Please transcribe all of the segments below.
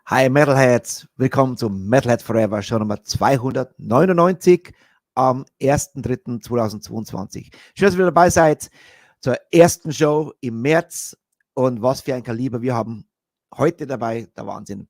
Hi Metalheads, willkommen zum Metalheads Forever, Show Nummer 299 am 1.3.2022. Schön, dass ihr wieder dabei seid zur ersten Show im März und was für ein Kaliber wir haben heute dabei, der Wahnsinn.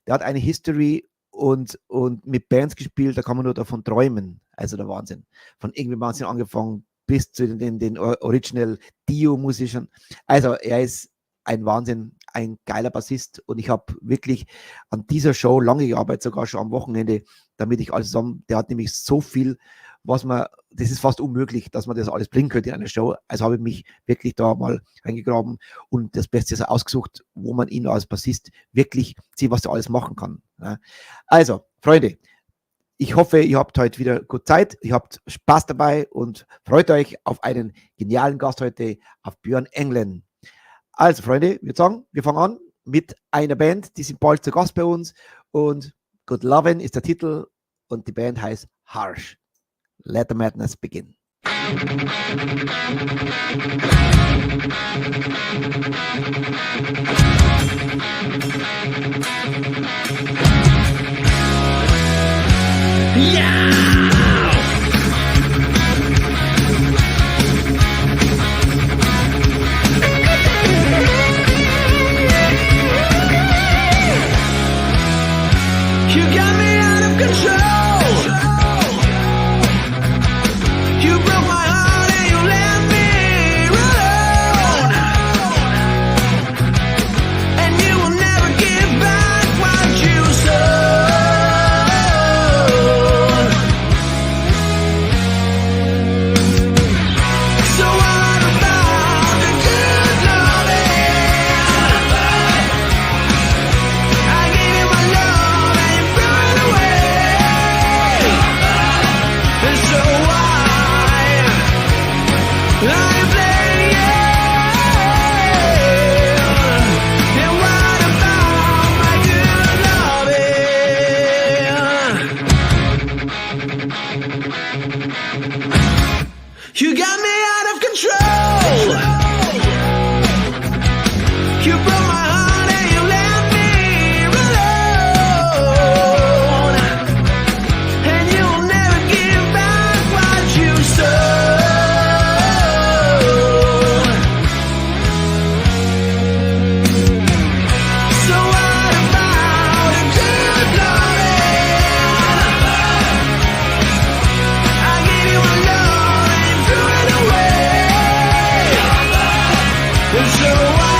Der hat eine History und mit Bands gespielt, da kann man nur davon träumen, also der Wahnsinn. Von irgendwie Wahnsinn angefangen bis zu den Original Dio-Musikern. Also er ist ein Wahnsinn, ein geiler Bassist und ich habe wirklich an dieser Show lange gearbeitet, sogar schon am Wochenende, damit ich alles zusammen, der hat nämlich so viel, das ist fast unmöglich, dass man das alles bringen könnte in einer Show, also habe ich mich wirklich da mal reingegraben und das Beste ist ausgesucht, wo man ihn als Bassist wirklich sieht, was er alles machen kann. Also, Freunde, ich hoffe, ihr habt heute wieder gut Zeit, ihr habt Spaß dabei und freut euch auf einen genialen Gast heute, auf Bjorn Englen. Also, Freunde, ich würde sagen, wir fangen an mit einer Band, die sind bald zu Gast bei uns und Good Lovin' ist der Titel und die Band heißt Harsh. Let the Madness begin. Yeah! You got me out of control. You broke my heart and you left me alone. And you will never give back what you sold. So what about the good loving? I gave you my love and you threw it away. And so why I blame you? And what about my good loving? You got me out of control. You broke my heart and you left me alone. And you'll never give back what you sold. So what about a good loving? I gave you my love and you threw it away. And so why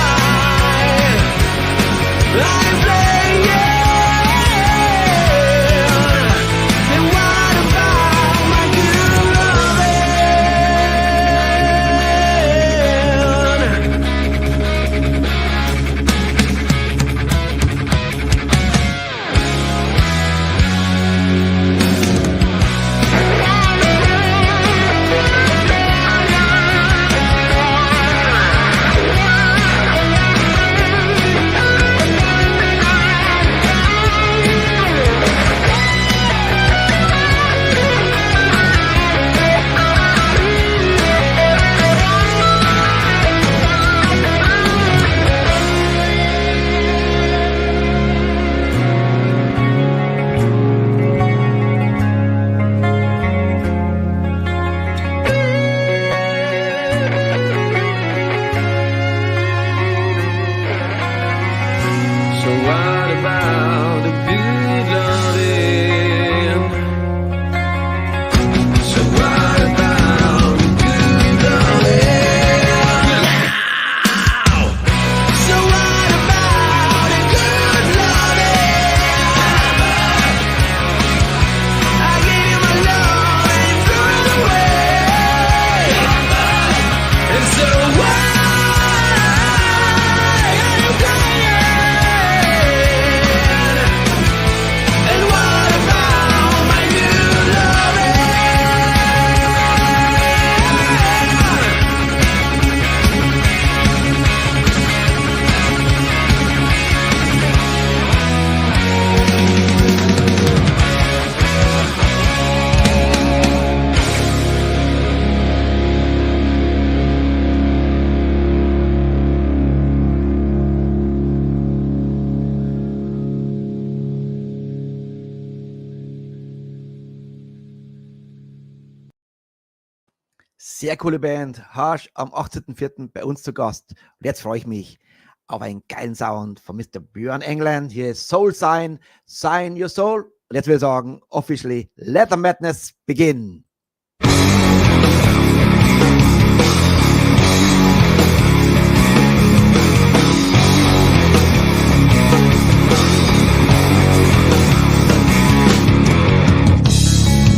I blame you? And what about my good loving? Sehr coole Band, Harsh am 18.04. bei uns zu Gast. Und jetzt freue ich mich auf einen geilen Sound von Mr. Bjorn Englen. Hier ist Soul Sign, Sign Your Soul. Und jetzt will ich sagen, officially, let the madness begin.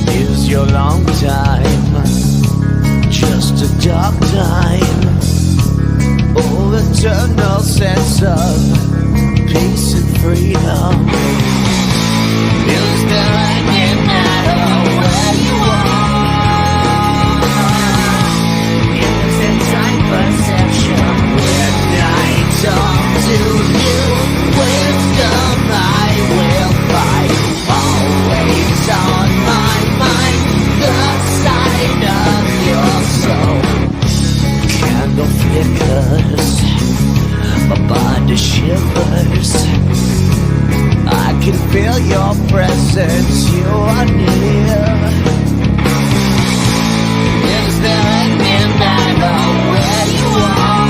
Is your long time just a dark time? Oh, eternal sense of peace and freedom. Is there any matter where you are? Is it time perception when I talk to you? Wisdom I will find, always on my mind, the side of your soul. Candle flickers, my body shivers. I can feel your presence, you are near. Is there any matter where you are?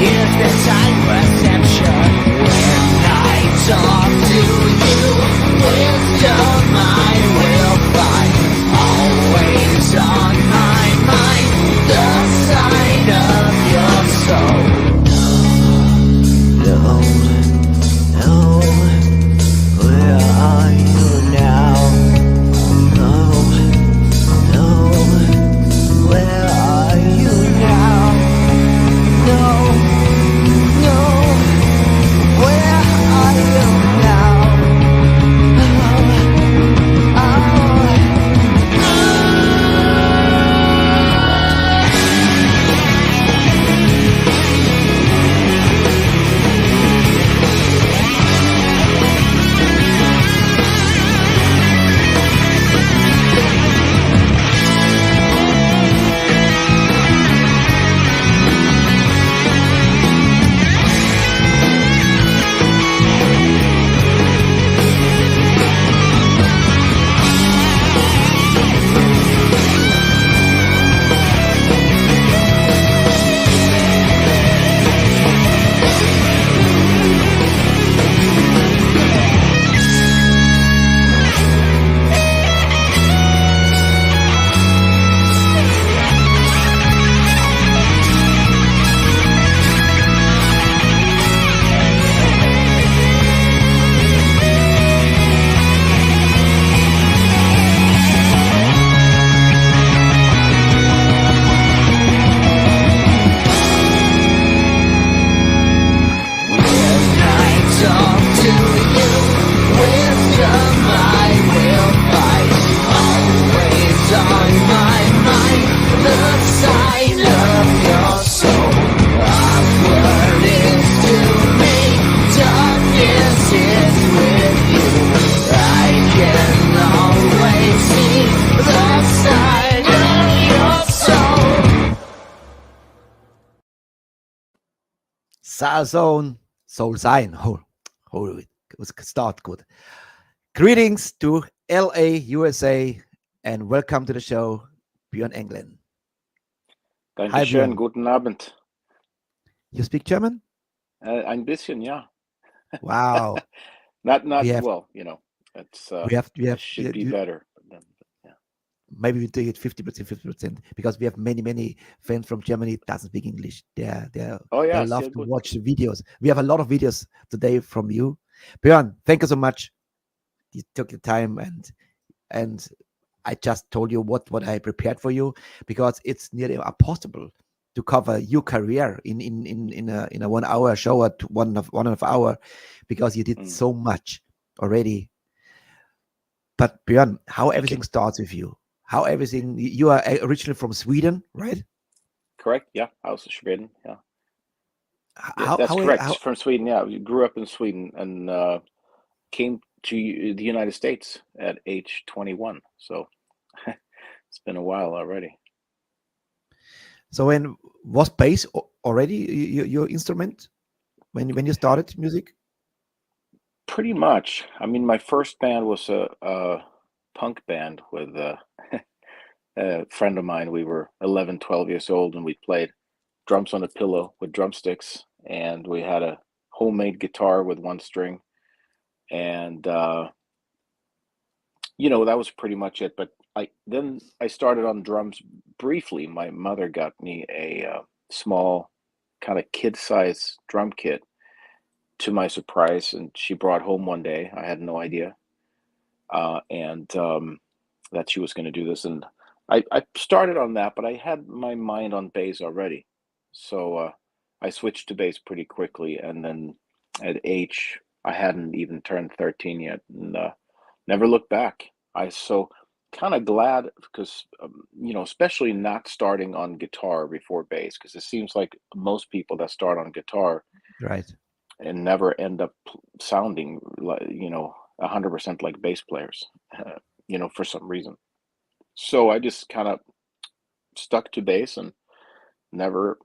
Is there time perception when I talk to you? Wisdom I will find, always on my mind, the side of your soul. No, no, where are you now? No, no, where are you now? No, no, where are you now? Soul Sign. It was start good. Greetings to LA, USA, and welcome to the show, Bjorn Englen. Hi, Dankeschön, Björn. guten Abend. You speak German? Ein bisschen, ja. Wow. Not We have- well, you know. It's we have it should be better. But then, yeah. maybe we do it 50%, because we have many fans from Germany that doesn't speak English. Oh yeah, They love sehr to gut. watch the videos. We have a lot of videos today from you, Björn. Thank you so much. You took the time, and I just told you what I prepared for you, because it's nearly impossible to cover your career in a 1 hour show at one and a half hour, because you did so much already. But Björn, how everything starts with you? How everything? You are originally from Sweden, right? Correct? Yeah, I was in Sweden. Yeah. How, That's how, correct. how- From Sweden. Yeah, we grew up in Sweden and came to the United States at age 21. So it's been a while already. So when was bass already your instrument when you started music? Pretty much. I mean, my first band was a punk band with a friend of mine. We were 11, 12 years old, and we played drums on a pillow with drumsticks, and we had a homemade guitar with one string, and that was pretty much it. But I started on drums briefly. My mother got me a small kind of kid-size drum kit, to my surprise, and she brought home one day. I had no idea, and that she was going to do this, and I started on that, but I had my mind on bass already, so I switched to bass pretty quickly, and then at age, I hadn't even turned 13 yet, and never looked back. I so kind of glad because especially not starting on guitar before bass, because it seems like most people that start on guitar Right. and never end up sounding like 100% like bass players, for some reason. So I just kind of stuck to bass and never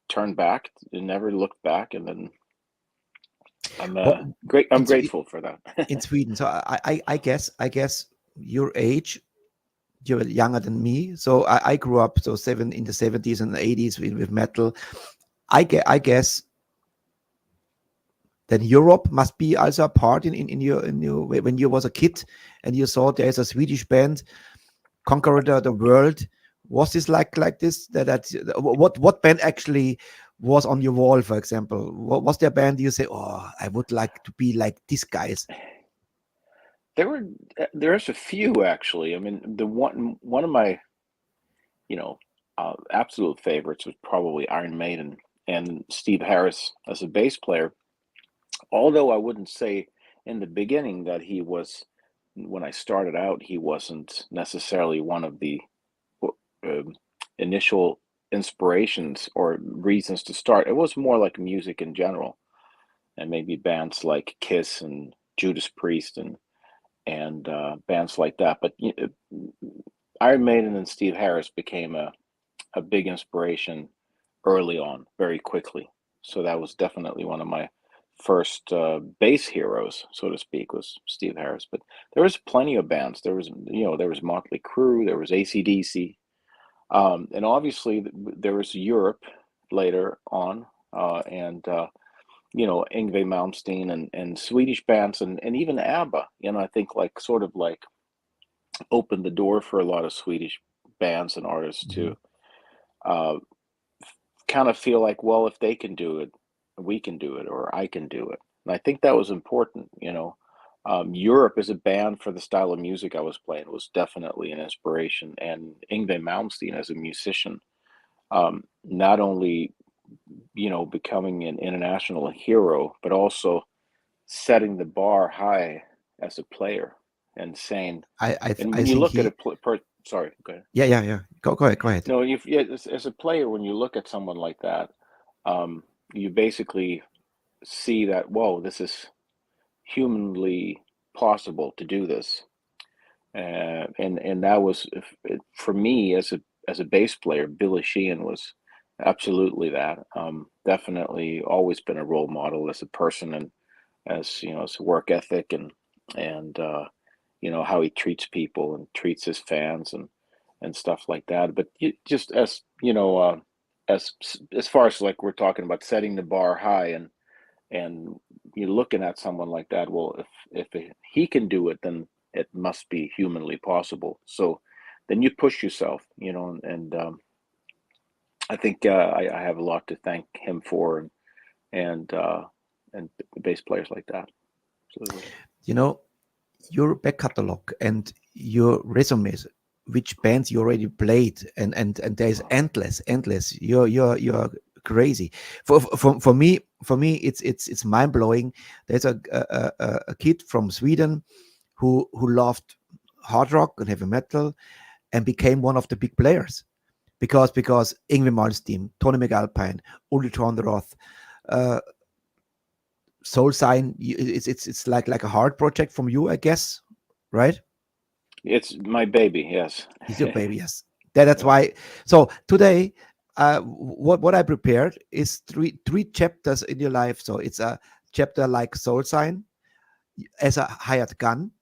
turned back, and never looked back, and then I'm Well, I'm in Swe- grateful for that. in Sweden, so I guess your age, you're younger than me. So I grew up in the 70s and 80s with metal. I guess then Europe must be also a part in your when you was a kid and you saw there's a Swedish band conquer the world. Was this like this? What band actually was on your wall, for example? What was there a band you say, oh, I would like to be like these guys? There's a few, actually. I mean, the one of my absolute favorites was probably Iron Maiden and Steve Harris as a bass player. Although I wouldn't say in the beginning that when I started out, he wasn't necessarily one of the uh, initial inspirations or reasons to start. It was more like music in general, and maybe bands like Kiss and Judas Priest and bands like that. But Iron Maiden and Steve Harris became a big inspiration early on, very quickly. So that was definitely one of my first bass heroes, so to speak, was Steve Harris. But there was plenty of bands. There was Motley Crue, there was AC/DC, and obviously there was Europe later on, and Yngwie Malmsteen and Swedish bands, and even ABBA. I think like sort of like opened the door for a lot of Swedish bands and artists to uh, kind of feel like, well, if they can do it, we can do it, or I can do it. And I think that was important. Europe as a band for the style of music I was playing was definitely an inspiration. And Yngwie Malmsteen as a musician, not only becoming an international hero, but also setting the bar high as a player and saying, and I when you think look at sorry, go ahead. yeah. Go ahead. No, as a player, when you look at someone like that, you basically see that, whoa, this is humanly possible to do this, and that was for me as a bass player. Billy Sheehan was absolutely that. Definitely always been a role model as a person, and as as a work ethic, and how he treats people and treats his fans and stuff like that. But just as as far as like we're talking about setting the bar high, and you're looking at someone like that, well, if he can do it, then it must be humanly possible. So then you push yourself, and I think I have a lot to thank him for, and bass players like that. Absolutely. Your back catalog and your resumes, which bands you already played, and there's endless. You're crazy. For me, it's mind blowing. There's a kid from Sweden who loved hard rock and heavy metal and became one of the big players because Yngwie Malmsteen, Tony McAlpine, Ulrich Roth, Soul Sign. It's like a hard project from you, I guess, right? It's my baby, yes. It's your baby, yes. That's why. So today, what I prepared is three chapters in your life. So it's a chapter like Soul Sign as a hired gun,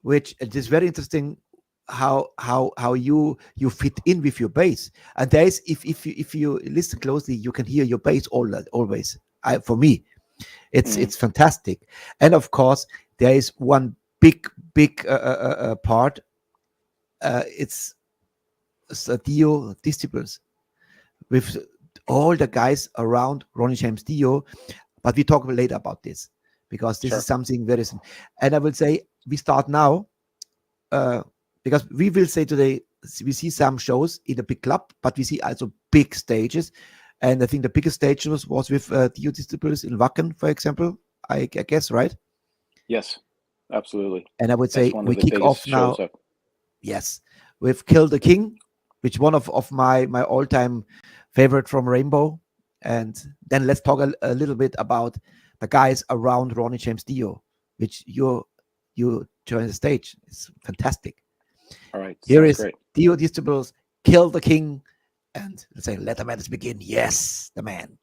which it is very interesting. how you fit in with your bass. And there is, if you listen closely, you can hear your bass always. For me, it's fantastic. And of course, there is one big part. It's a Dio disciples with all the guys around Ronnie James Dio. But we talk later about this, because this is something very. And I will say we start now. Because we will say today, we see some shows in a big club, but we see also big stages. And I think the biggest stage was with Dio Disciples in Wacken, for example, I guess, right? Yes, absolutely. And I would say we kick off now. Up. Yes, with Kill the King, which one of my all-time favorite from Rainbow. And then let's talk a little bit about the guys around Ronnie James Dio, which you join the stage. It's fantastic. All right. Here is great. Dio Disciples, Kill the King, and let's say, let the madness begin. Yes, the man.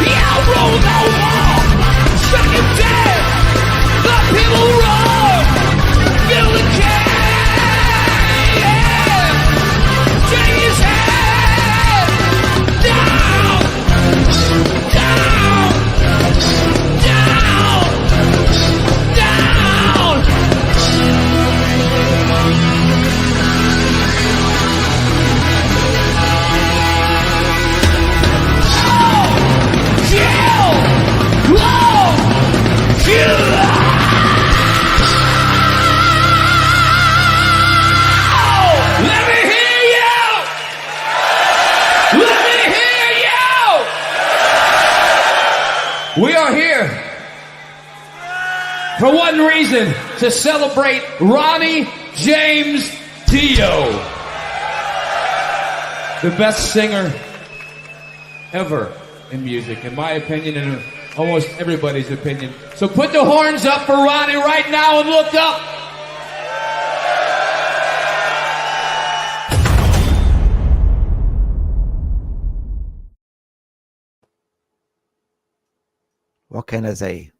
Yeah, roll over, second dead. The people roar, feel the chain. Take his head down, down, down, down. Kill! Oh! Kill! Let me hear you! Let me hear you! We are here for one reason, to celebrate Ronnie James Dio, the best singer ever in music, in my opinion, and in almost everybody's opinion. So put the horns up for Ronnie right now and look up. What can I say?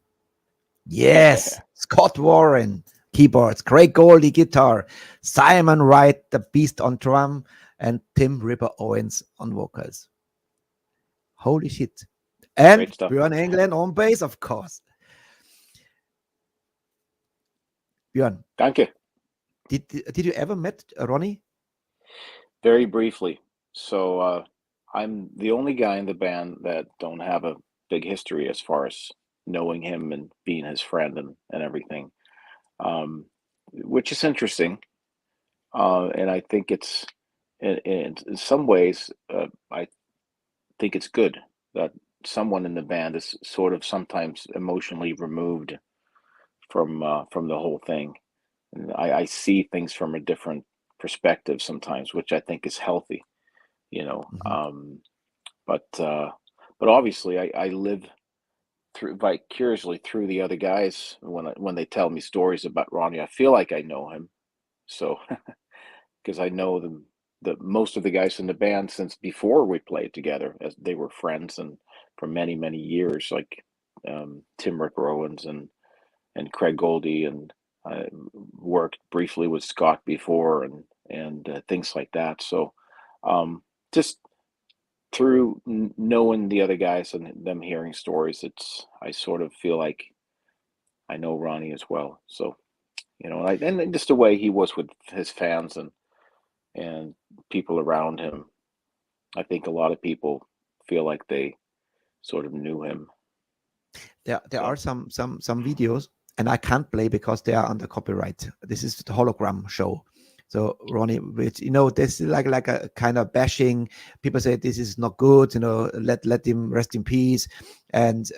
Yes, Scott Warren, keyboards, Craig Goldie, guitar, Simon Wright, the beast on drum, and Tim Ripper Owens on vocals. Holy shit. And Great stuff. Bjorn Englen on bass, of course. Bjorn, Danke. did you ever met Ronnie? Very briefly. So I'm the only guy in the band that don't have a big history as far as knowing him and being his friend and everything, which is interesting. And I think it's in some ways, I think it's good that someone in the band is sort of sometimes emotionally removed from the whole thing. And I see things from a different perspective sometimes, which I think is healthy, you know. But obviously I live through vicariously through the other guys when they tell me stories about Ronnie. I feel like I know him, so because I know the most of the guys in the band since before we played together, as they were friends and for many years, like Tim Ripper Owens and Craig Goldie, and I worked briefly with Scott before and things like that. So just through knowing the other guys and them hearing stories, I sort of feel like I know Ronnie as well. So, you know, and just the way he was with his fans and people around him, I think a lot of people feel like they sort of knew him. There are some videos, and I can't play because they are under copyright. This is the hologram show. So Ronnie, which, you know, this is like a kind of bashing. People say this is not good, you know, let him rest in peace. And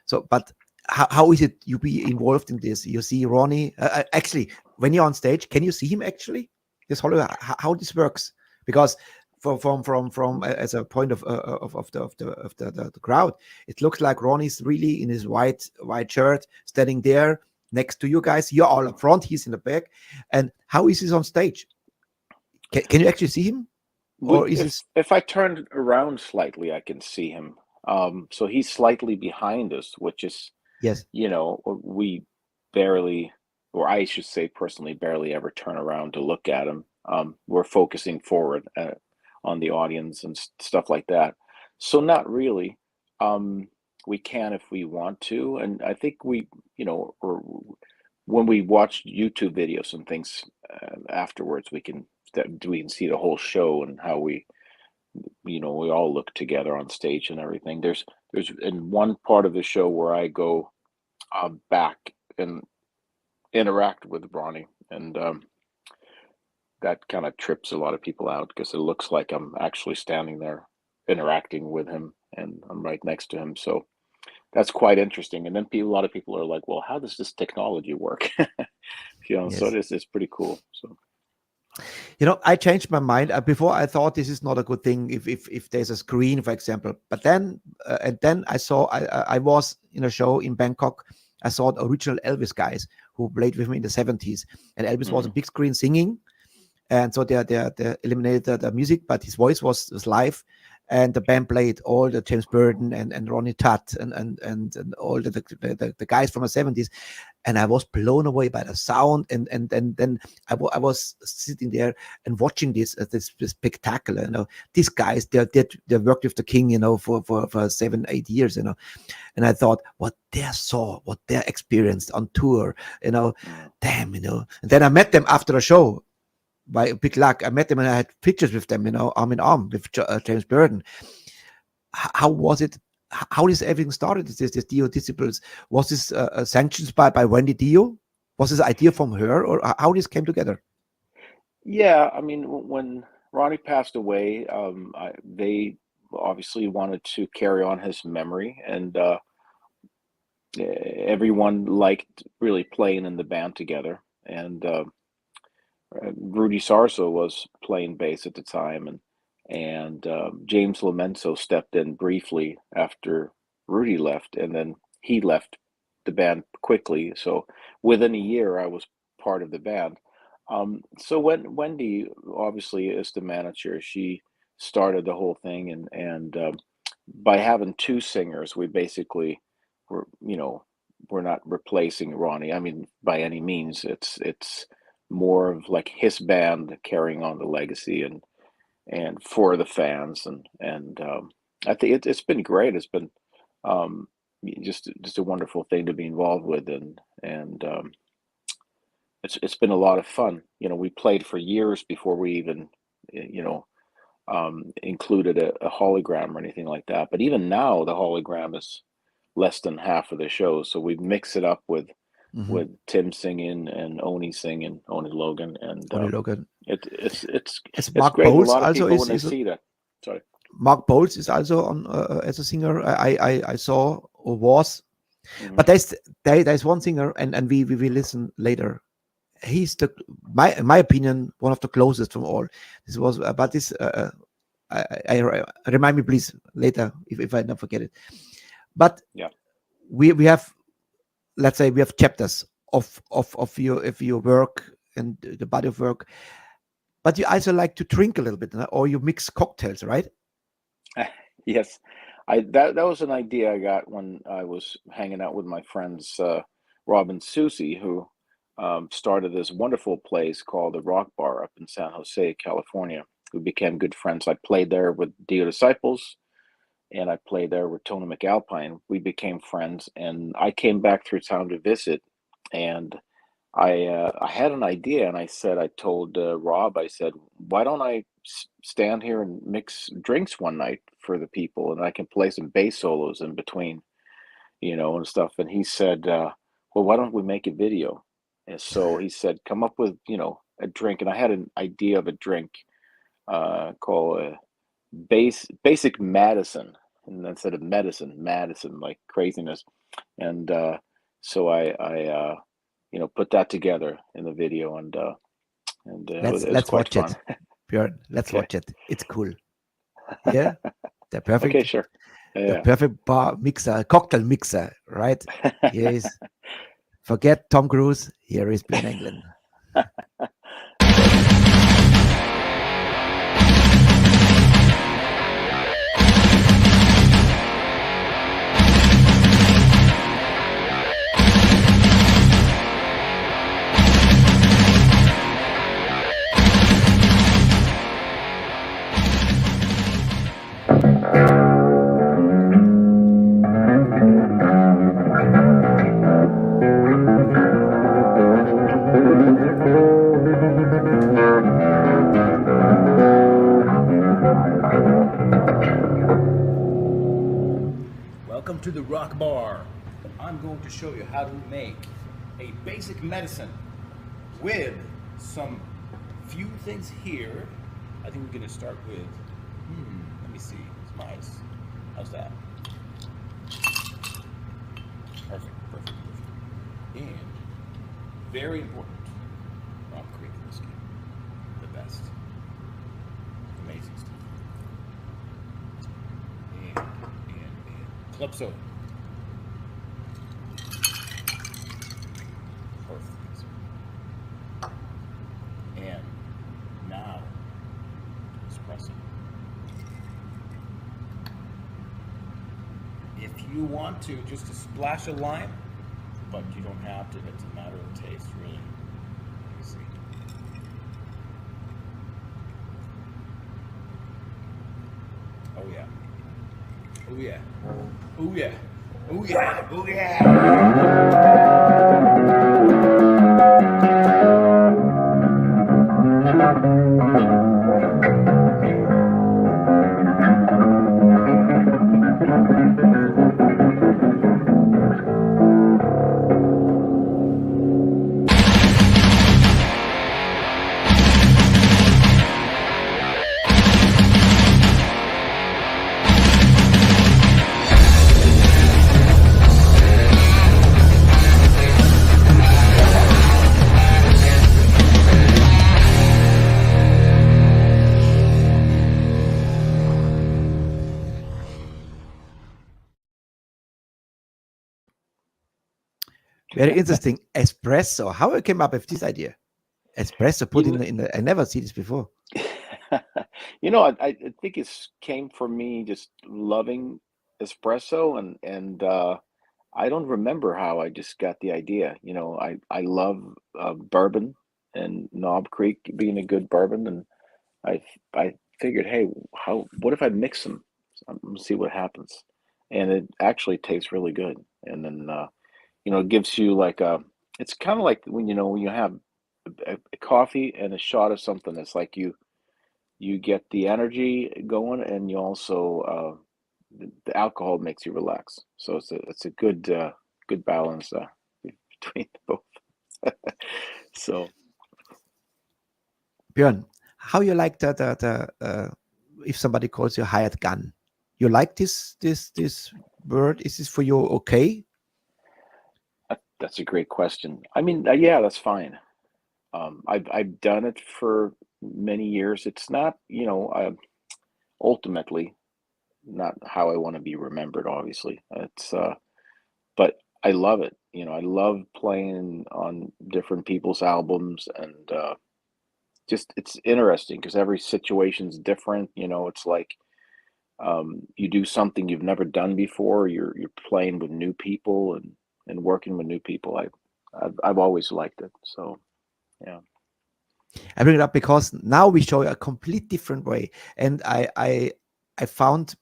so, but how is it you be involved in this? You see Ronnie, actually, when you're on stage, can you see him actually? This how this works? Because from as a point of the crowd, it looks like Ronnie's really in his white shirt, standing there next to you guys. You're all up front, he's in the back. And how is he on stage? Can you actually see him? Or if I turn around slightly, I can see him. So he's slightly behind us, which is, yes, you know, we barely, or I should say personally, barely ever turn around to look at him. We're focusing forward on the audience and stuff like that. So not really. We can if we want to, and I think we, you know, or when we watch YouTube videos and things afterwards, we can see the whole show and how we, you know, we all look together on stage and everything. There's in one part of the show where I go back and interact with Ronnie, and that kind of trips a lot of people out because it looks like I'm actually standing there interacting with him and I'm right next to him. So that's quite interesting. And then a lot of people are like, well, how does this technology work? You know, yes. So it's pretty cool. So, you know, I changed my mind. Before I thought this is not a good thing if there's a screen, for example. But then and then I saw I was in a show in Bangkok. I saw the original Elvis guys who played with me in the 70s, and Elvis was a big screen singing, and so they eliminated the music, but his voice was live. and the band played all the James Burton and Ronnie Tutt and all the guys from the 70s, and I was blown away by the sound, and then I was sitting there and watching this spectacular. These guys, they worked with the King, for 7-8 years, and I thought what they saw, what they experienced on tour, damn, and then I met them after the show. By big luck, I met them and I had pictures with them, arm in arm with James Burton. How was it? How is everything started? This Dio Disciples, was this sanctioned by Wendy Dio? Was this idea from her, or how this came together? Yeah, I mean, when Ronnie passed away, they obviously wanted to carry on his memory, and everyone liked really playing in the band together. And Rudy Sarso was playing bass at the time, and James Lamento stepped in briefly after Rudy left, and then he left the band quickly. So within a year, I was part of the band. So when Wendy obviously is the manager, she started the whole thing, and by having two singers, we basically we're not replacing Ronnie. I mean, by any means, it's more of like his band carrying on the legacy and for the fans, and I think it's been great. It's been just a wonderful thing to be involved with, and it's been a lot of fun. We played for years before we even included a hologram or anything like that. But even now, the hologram is less than half of the show, so we mix it up with Tim singing and Oni singing, Oni Logan, and Oni Logan. It's Mark great. Bowles A lot of also people is, when they see that. Sorry. Mark Bowles is also on as a singer. I saw or was, but there's one singer, and we will listen later. He's in my opinion, one of the closest from all. This was, but this I remind me please later if I don't forget it. But yeah, we have, let's say, we have chapters of your work and the body of work, but you also like to drink a little bit, or you mix cocktails, right? yes. That was an idea I got when I was hanging out with my friends Rob and Susie, who started this wonderful place called the Rock Bar up in San Jose, California. We became good friends. I played there with Dio Disciples, and I played there with Tony McAlpine. We became friends, and I came back through town to visit, and I had an idea, and I told Rob, I said, why don't I stand here and mix drinks one night for the people, and I can play some bass solos in between, and stuff. And he said, well, why don't we make a video? And so he said, come up with, a drink. And I had an idea of a drink called Basic Madison. And instead of Madison, like craziness. And so I put that together in the video, and let's watch it, Bjorn. Let's watch it. It's cool. Yeah, the perfect. Okay, sure. Yeah. The perfect bar mixer, cocktail mixer, right? Yes. Forget Tom Cruise. Here is Bjorn Englen. Welcome to the Rock Bar. I'm going to show you how to make a basic medicine with some few things here. I think we're going to start with, let me see, some ice. How's that? Perfect. And very important, Rum Creek whiskey, the best. Amazing stuff. And club soda. Perfect. And now, espresso. you want to, just a splash of lime, but you don't have to. It's a matter of taste, really. Let me see. Oh yeah. Oh yeah. Oh yeah. Oh yeah. Oh yeah. Very interesting. Espresso. How you came up with this idea? Espresso put in the, I never see this before. I think it's came from me just loving espresso, and I don't remember how I just got the idea. I love bourbon, and Knob Creek being a good bourbon, and I figured, hey, what if I mix them? I'm gonna see what happens, and it actually tastes really good. And then it gives you it's kind of like when you have a coffee and a shot of something. It's like you get the energy going, and you also the alcohol makes you relax. So it's a good balance between both. So Bjorn, how you like the if somebody calls you hired gun? You like this word? Is this for you okay? that's a great question. I mean, yeah, that's fine. I've done it for many years. It's not, ultimately not how I want to be remembered, obviously. But I love it. I love playing on different people's albums, and just it's interesting because every situation's different. It's like you do something you've never done before. You're playing with new people and working with new people. I've always liked it. So yeah. I bring it up because now we show a complete different way, and I found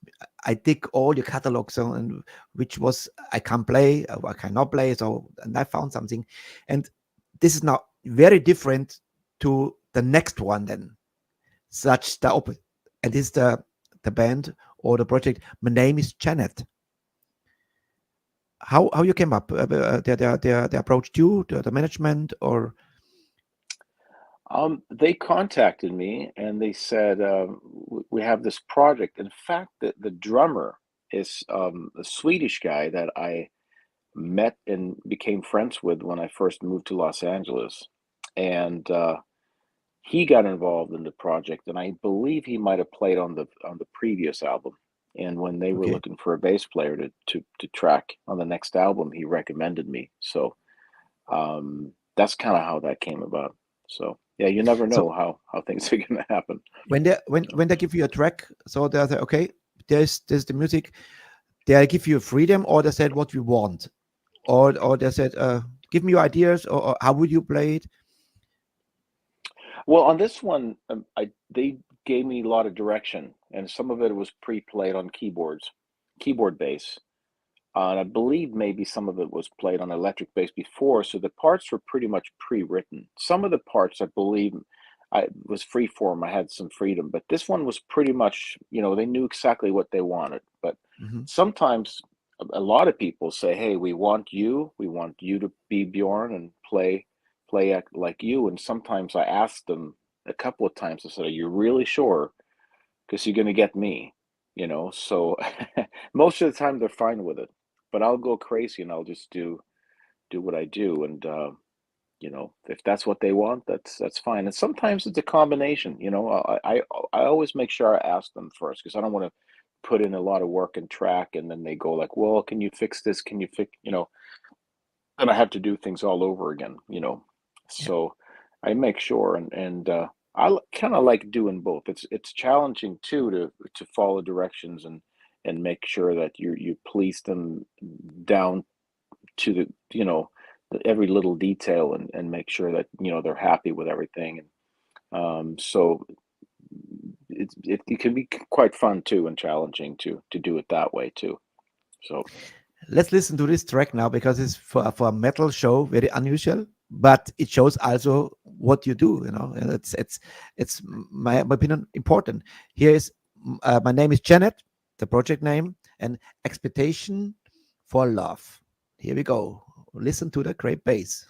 I dig all your catalogs and which was I can play, I cannot play. So and I found something, and this is now very different to the next one. Then such the opposite, and this is the band or the project. My name is Janet. How you came up? They approached you, the management, or They contacted me and they said, we have this project. In fact, the drummer is a Swedish guy that I met and became friends with when I first moved to Los Angeles. And he got involved in the project, and I believe he might have played on the previous album. And when they were okay. looking for a bass player to track on the next album, he recommended me. So that's kind of how that came about. So yeah, you never So know how things are going to happen. when they give you a track, so they say, okay, there's the music. They give you freedom, or they said what we want, or they said give me your ideas, or how would you play it? Well, on this one, they gave me a lot of direction, and some of it was pre-played on keyboard bass. And I believe maybe some of it was played on electric bass before, so the parts were pretty much pre-written. Some of the parts, I believe, I was free form. I had some freedom, but this one was pretty much, they knew exactly what they wanted. But Mhm. sometimes a lot of people say, "Hey, we want you to be Bjorn and play like you." And sometimes I asked them a couple of times. I said, "Are you really sure? Because you're going to get me." So most of the time they're fine with it, but I'll go crazy and I'll just do what I do. And if that's what they want, that's fine. And sometimes it's a combination. I always make sure I ask them first, because I don't want to put in a lot of work and track, and then they go like, well, can you fix this, can you fix, and I have to do things all over again. Yeah. So I make sure, and I kind of like doing both. It's challenging too to follow directions, make sure that you please them down to the every little detail, and make sure that they're happy with everything. And so it can be quite fun too, and challenging to do it that way too. So let's listen to this track now, because it's for a metal show very unusual, but it shows also what you do, and it's my opinion important. Here is my name is Janet, the project name, and Expectation for Love. Here we go. Listen to the great bass.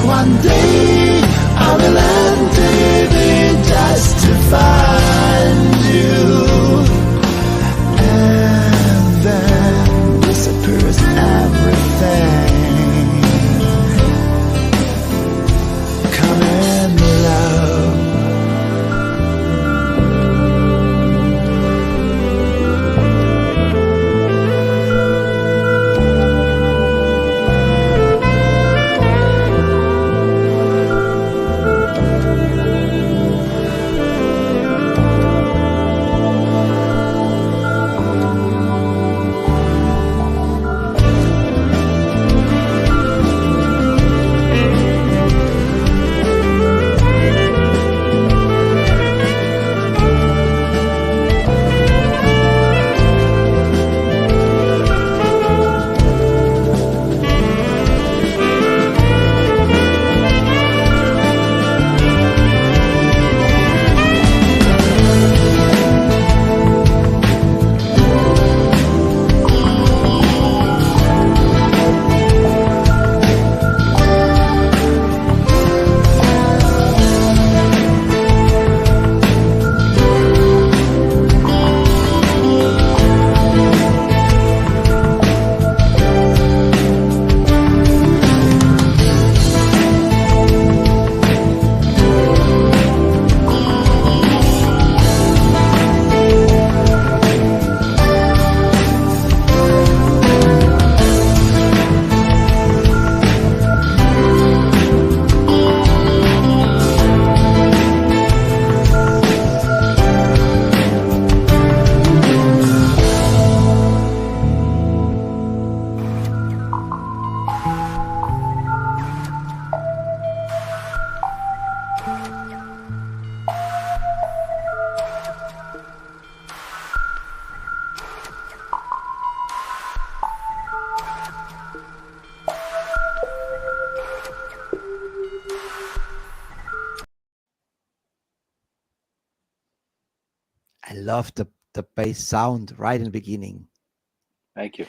One day I will enter just to find you. love the bass sound right in the beginning. Thank you.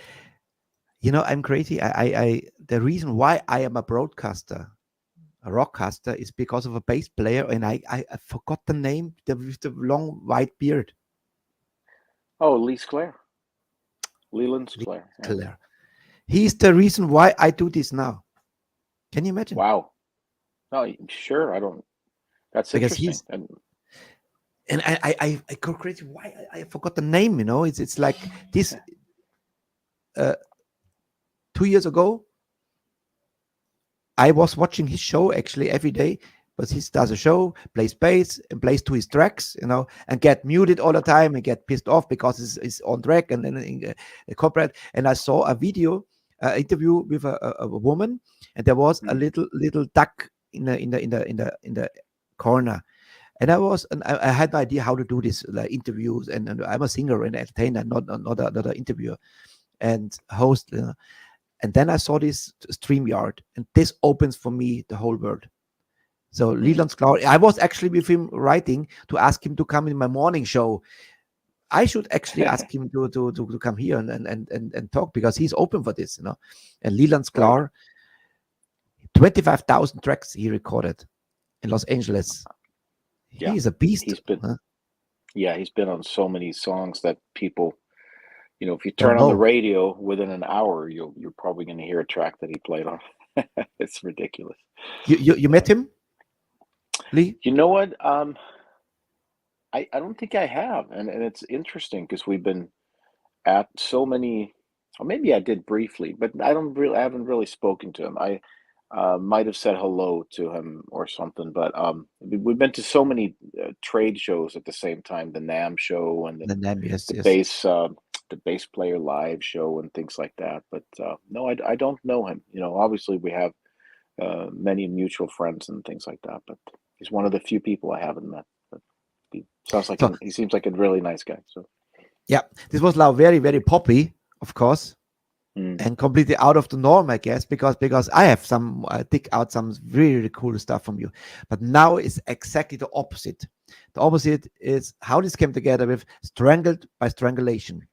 You know, I'm crazy. I the reason why I am a broadcaster, a rockcaster, is because of a bass player, and I forgot the name, with the long white beard. Oh, Lee Sclair. Leland Sclair. Yeah. Claire. He's the reason why I do this now. Can you imagine? Wow. No, sure. I don't. That's Because interesting. And I go crazy. Why I forgot the name? You know, it's like this. 2 years ago, I was watching his show actually every day. But he does a show, plays bass, and plays to his tracks, you know, and get muted all the time and get pissed off because it's on track and then corporate. And I saw a video, interview with a woman, and there was a little duck in the corner. And I had no idea how to do this, like interviews, and I'm a singer and entertainer, not an interviewer and host. You know. And then I saw this StreamYard, and this opens for me the whole world. So Leland Sclair, I was actually with him writing to ask him to come in my morning show. I should actually ask him to come here and talk, because he's open for this, you know. And Leland Sclair, 25,000 tracks he recorded in Los Angeles. Yeah. He's a beast. He's been on so many songs that people, you know, if you turn on the radio within an hour, you're probably going to hear a track that he played on. It's ridiculous. You met him, Lee? You know what? I don't think I have, and it's interesting because we've been at so many, or maybe I did briefly, but I haven't really spoken to him. I might have said hello to him or something, but we've been to so many trade shows at the same time, the NAMM show and the NAMM, yes. The bass player live show and things like that. But no, I don't know him. You know, obviously we have many mutual friends and things like that, but he's one of the few people I haven't met. But he seems like a really nice guy. So yeah, this was now very, very poppy, of course. And completely out of the norm, I guess, because I have dig out some really, really cool stuff from you. But now it's exactly the opposite. The opposite is how this came together with Strangled by Strangulation.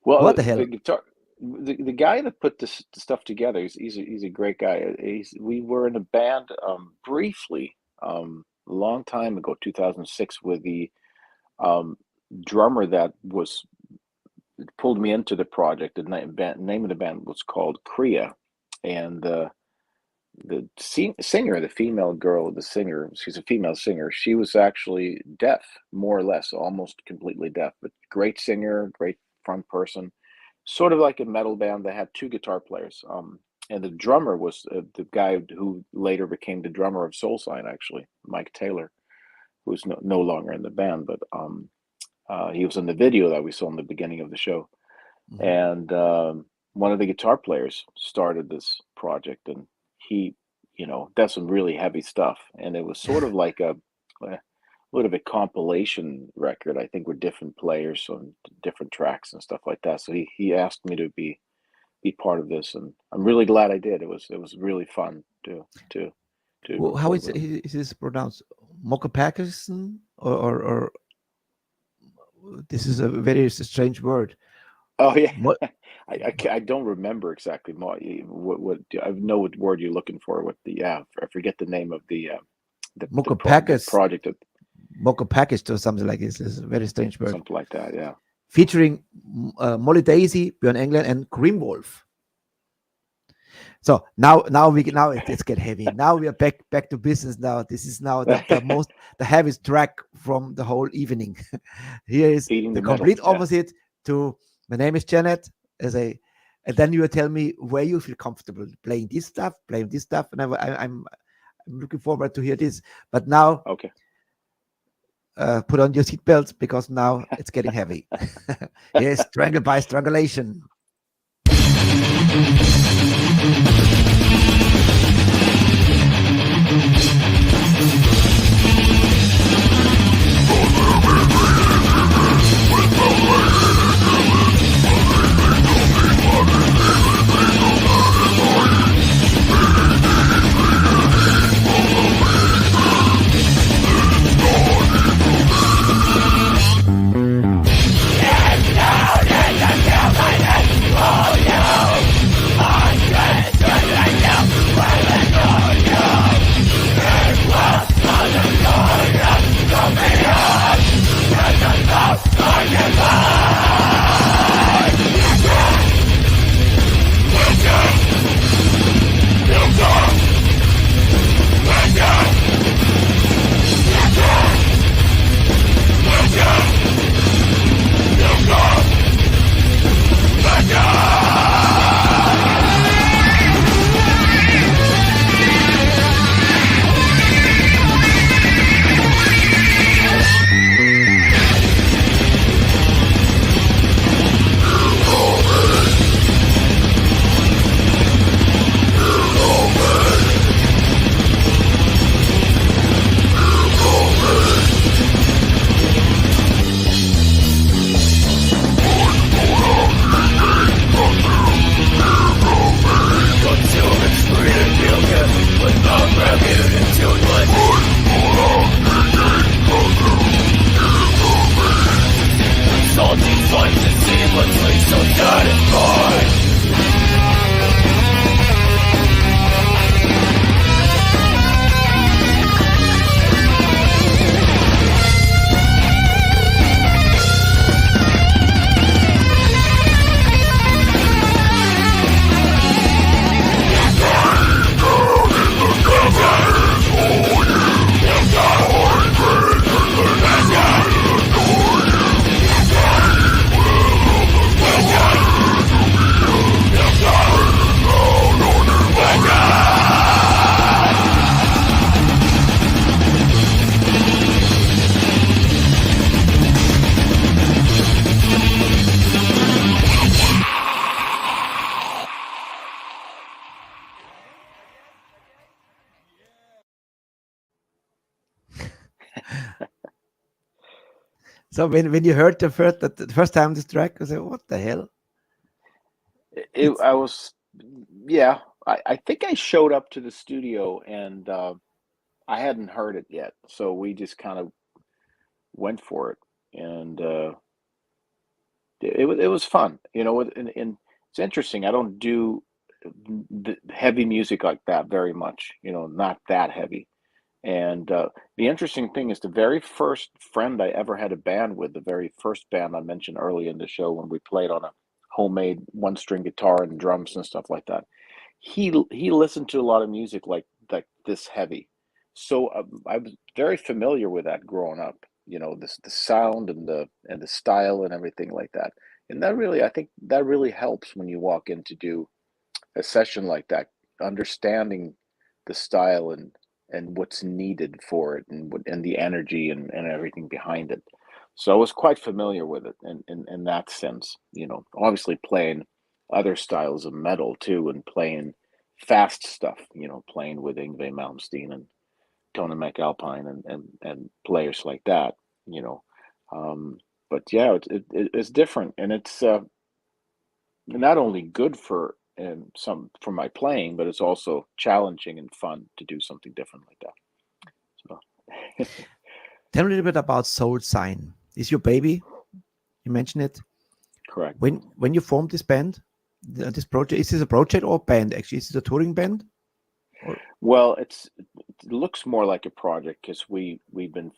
Well, what the hell? The guy that put this stuff together, he's a great guy. We were in a band briefly, a long time ago, 2006, with the drummer that pulled me into the project. The name of the band was called Kriya, and the singer, the female girl, the singer, she's a female singer. She was actually deaf, more or less, almost completely deaf, but great singer, great front person, sort of like a metal band that had two guitar players. And the drummer was the guy who later became the drummer of Soul Sign, actually, Mike Taylor, who's no longer in the band, but he was in the video that we saw in the beginning of the show. And one of the guitar players started this project, and he, you know, does some really heavy stuff. And it was sort of like a little bit compilation record, I think, with different players on different tracks and stuff like that. So he asked me to be part of this, and I'm really glad I did. It was really fun to well, how is this pronounced? Mokapakistan or this is a very strange word. Oh yeah, I don't remember exactly what I know what word you're looking for. I forget the name of the project. Mokapakist or something like this. Is a very strange word. Something like that, yeah. Featuring Molly Daisy, Bjorn Englen, and Grimwolf. So now let's get heavy. Now we are back to business. Now this is now the heaviest track from the whole evening. Here is the complete opposite to My Name is Janet. And then you will tell me where you feel comfortable playing this stuff, and I'm looking forward to hear this. But now, okay, put on your seatbelts because now it's getting heavy. Yes, Strangled by Strangulation. So when you heard the first time this track, I said, "What the hell?" I was, yeah. I think I showed up to the studio and I hadn't heard it yet, so we just kind of went for it, and it was fun, and it's interesting. I don't do the heavy music like that very much, not that heavy. And the interesting thing is the very first friend I ever had a band with, the very first band I mentioned early in the show when we played on a homemade one-string guitar and drums and stuff like that. He listened to a lot of music like this heavy, so I was very familiar with that growing up. The sound and the style and everything like that. And I think that really helps when you walk in to do a session like that, understanding the style and what's needed for it and the energy and everything behind it. So I was quite familiar with it in that sense, obviously playing other styles of metal too, and playing fast stuff, playing with Yngwie Malmsteen and Tony McAlpine and players like that, but yeah, it's different, and it's not only good for my playing, but it's also challenging and fun to do something different like that. So. Tell me a little bit about Soul Sign. Is your baby? You mentioned it. Correct. When you formed this band, this project, is this a project or band? Actually, is it a touring band? Well, it looks more like a project because we've been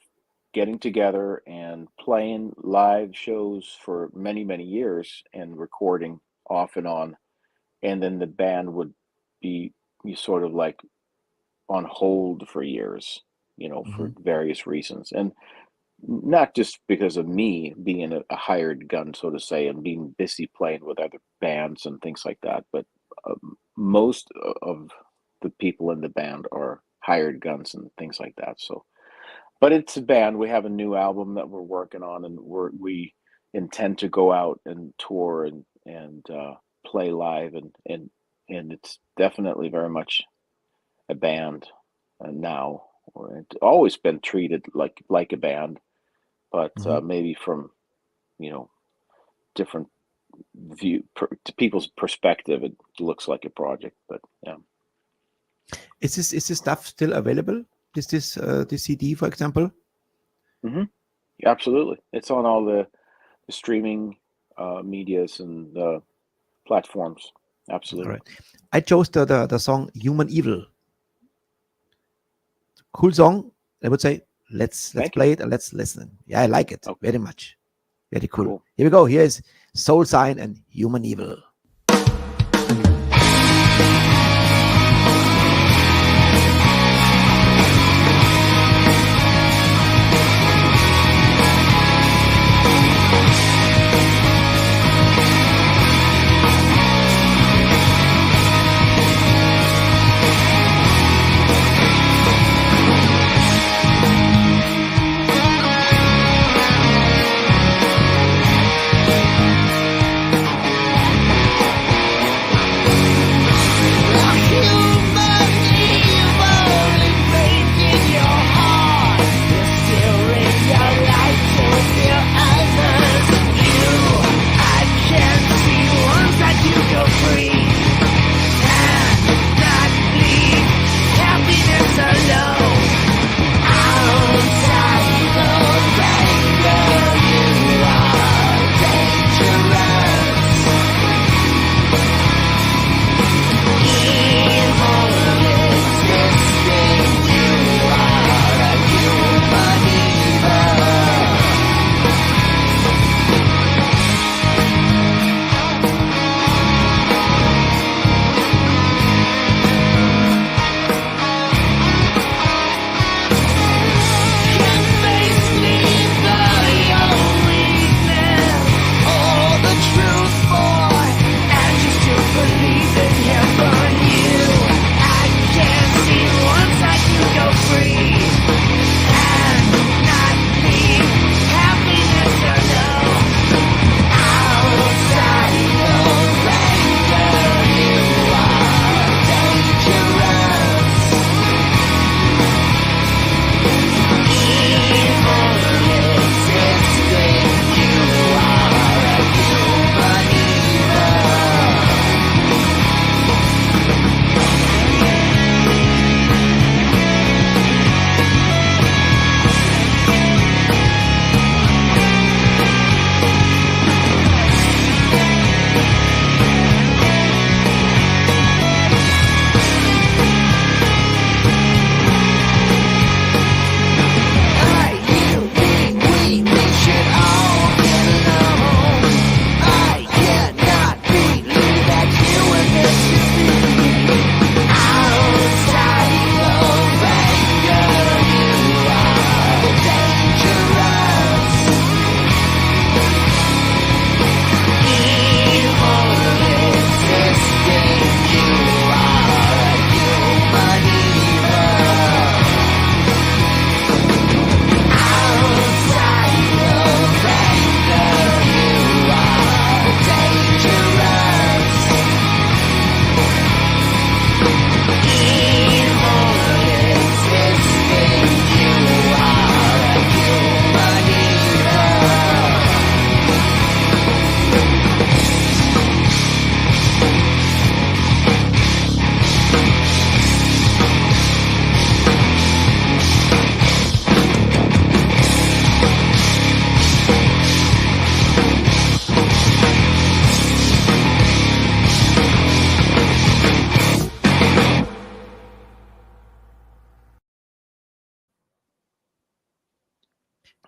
getting together and playing live shows for many, many years and recording off and on. And then the band would be sort of like on hold for years, for various reasons. And not just because of me being a hired gun, so to say, and being busy playing with other bands and things like that, but most of the people in the band are hired guns and things like that. So, but it's a band. We have a new album that we're working on, and we intend to go out and tour and play live, and it's definitely very much a band now. It's always been treated like a band, but maybe from different to people's perspective, it looks like a project. But yeah. Is this stuff still available? This CD, for example? Mm-hmm. Absolutely, it's on all the streaming medias and platforms. Absolutely. All right. I chose the song "Human Evil." Cool song. I would say let's play it and let's listen. Yeah, I like it very much. Very cool. Here we go. Here's Soul Sign and Human Evil. Human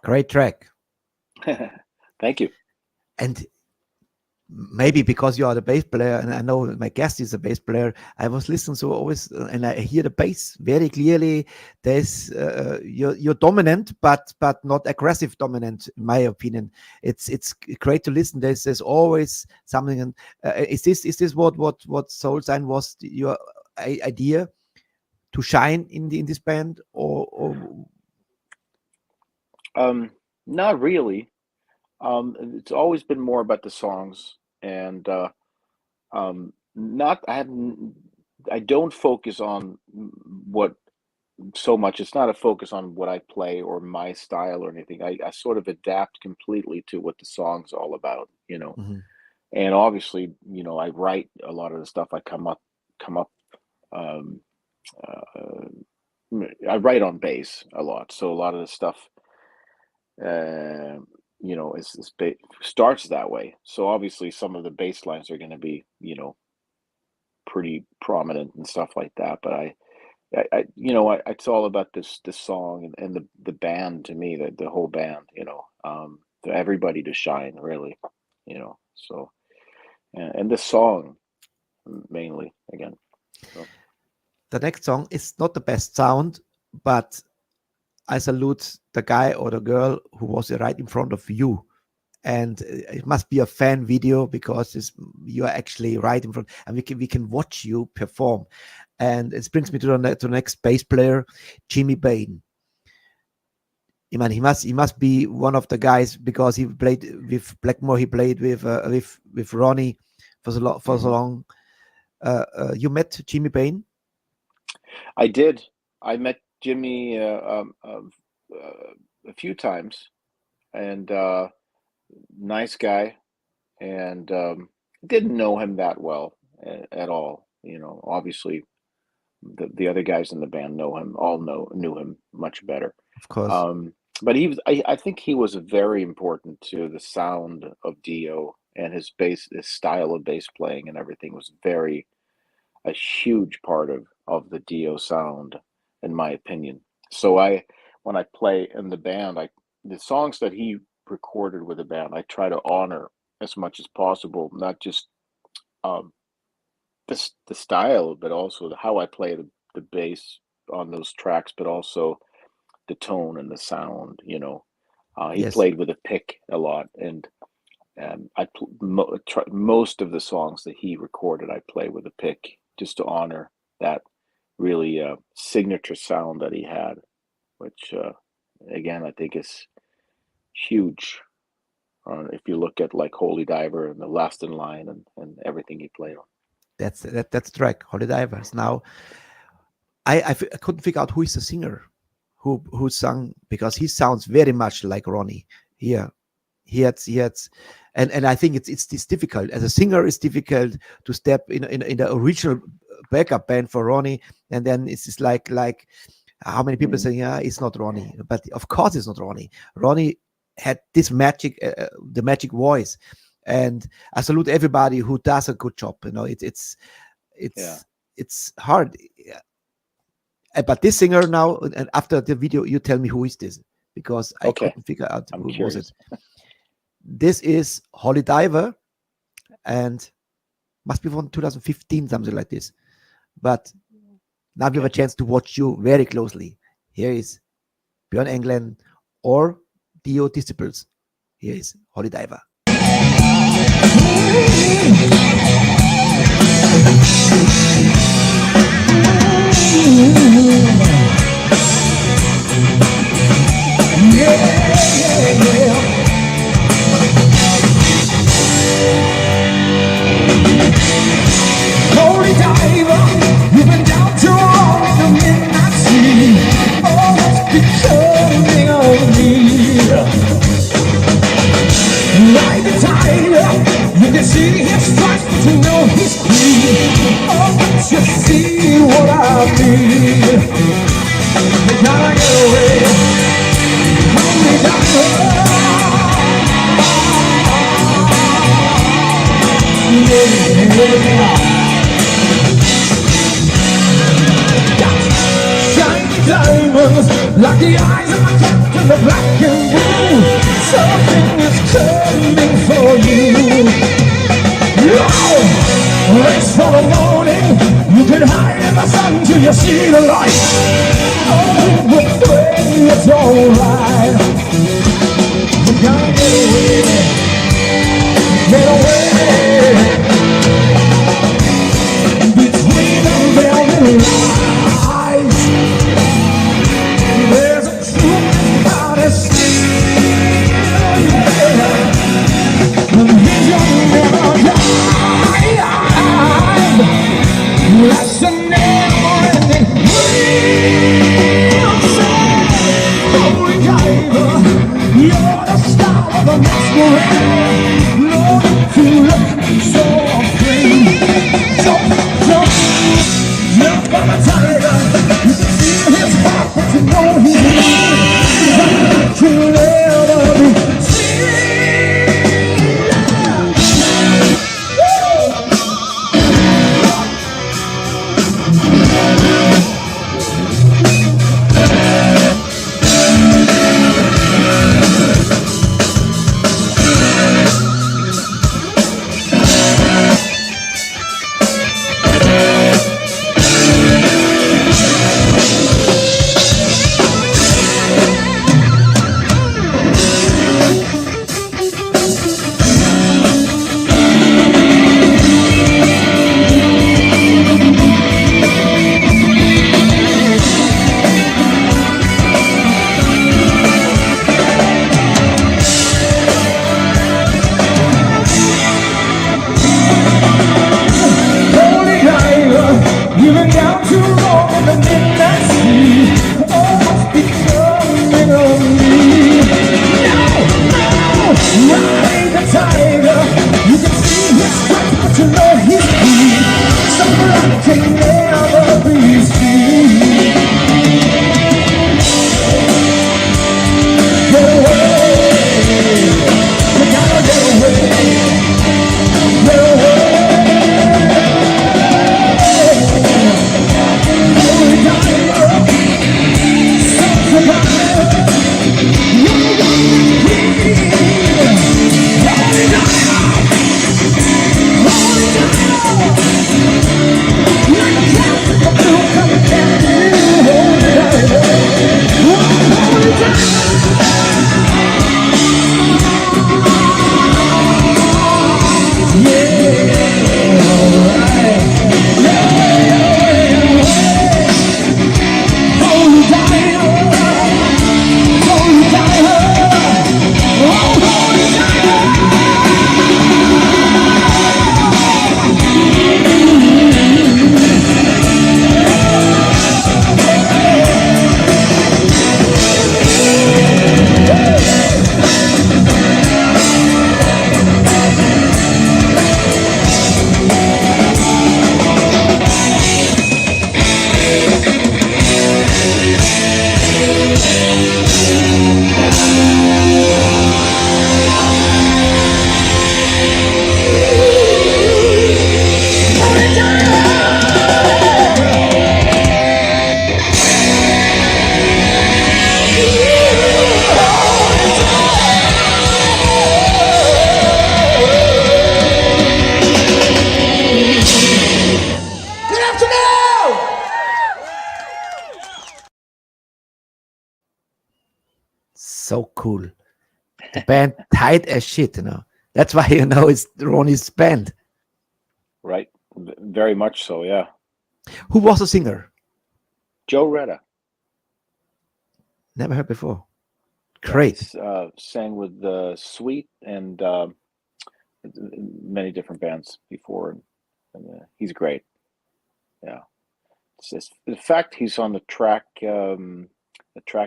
Great track. Thank you. And maybe because you are the bass player, and I know my guest is a bass player, I was listening so always, and I hear the bass very clearly. There's you're dominant, but not aggressive dominant, in my opinion. It's great to listen. There's always something. And is this what Soul Sign was your idea to shine in this band, or? Not really. It's always been more about the songs, and I don't focus on what so much. It's not a focus on what I play or my style or anything. I sort of adapt completely to what the song's all about, Mhm. And obviously, I write a lot of the stuff. I come up. Um, I write on bass a lot, so a lot of the stuff. Starts that way. So obviously some of the bass lines are going to be, pretty prominent and stuff like that. But it's all about this song and the band to me, the whole band, to everybody to shine really, so, and the song mainly again. So. The next song is not the best sound, but I salute the guy or the girl who was right in front of you. And it must be a fan video because you are actually right in front, and we can watch you perform. And it brings me to the next bass player, Jimmy Bain. I mean, he must be one of the guys because he played with Blackmore. He played with Ronnie for so long. You met Jimmy Bain? I did. I met Jimmy a few times, and nice guy, and didn't know him that well at all. Obviously the other guys in the band knew him much better, of course. But I think he was very important to the sound of Dio, and his style of bass playing and everything was a huge part of the Dio sound, in my opinion. So when I play in the band, the songs that he recorded with the band, I try to honor as much as possible, not just the style, but also how I play the bass on those tracks, but also the tone and the sound. He Yes. played with a pick a lot, and most of the songs that he recorded, I play with a pick just to honor that really signature sound that he had, which again I think is huge. If you look at like Holy Diver and The Last in Line and everything he played on. That's the track, Holy Divers. Now, I couldn't figure out who is the singer who sang, because he sounds very much like Ronnie. Here, he had, and I think it's difficult as a singer. It's difficult to step in the original backup band for Ronnie, and then it's just like how many people say, yeah, it's not Ronnie, but of course it's not Ronnie. Ronnie had this magic, the magic voice, and I salute everybody who does a good job. It's hard. But this singer now, and after the video, you tell me who is this, because I couldn't figure out who was it. This is Holy Diver, and must be from 2015, something like this. But now we have a chance to watch you very closely. Here is Bjorn Englen or Dio Disciples. Here is Holy Diver. Holy diver, you've been down too long in the midnight sea. Oh, what's becoming of me? Like the tide, you can see his stripes, but you know he's free. Oh, but you see what I mean? You gotta get away. Holy diver. Shiny diamonds, like the eyes of a captain, the black and blue. Something is coming for you. It's for the morning. You can hide in the sun till you see the light. Oh, but when it's alright, you gotta get away. Get away. Between the velvet lights, there's a truth about it still. And vision never dies. That's a never-ending dream. Holy diver, you're the star of the masquerade. Lord, you look so afraid. Jump on the tiger. You can feel his heart, but you know he's weak. You'll never be seen. So cool. The band tight as shit, That's why it's Ronnie's band. Right. Very much so, yeah. Who was the singer? Joe Retta. Never heard before. Great. Yeah, sang with Sweet and many different bands before, and he's great. Yeah. In fact, he's on the track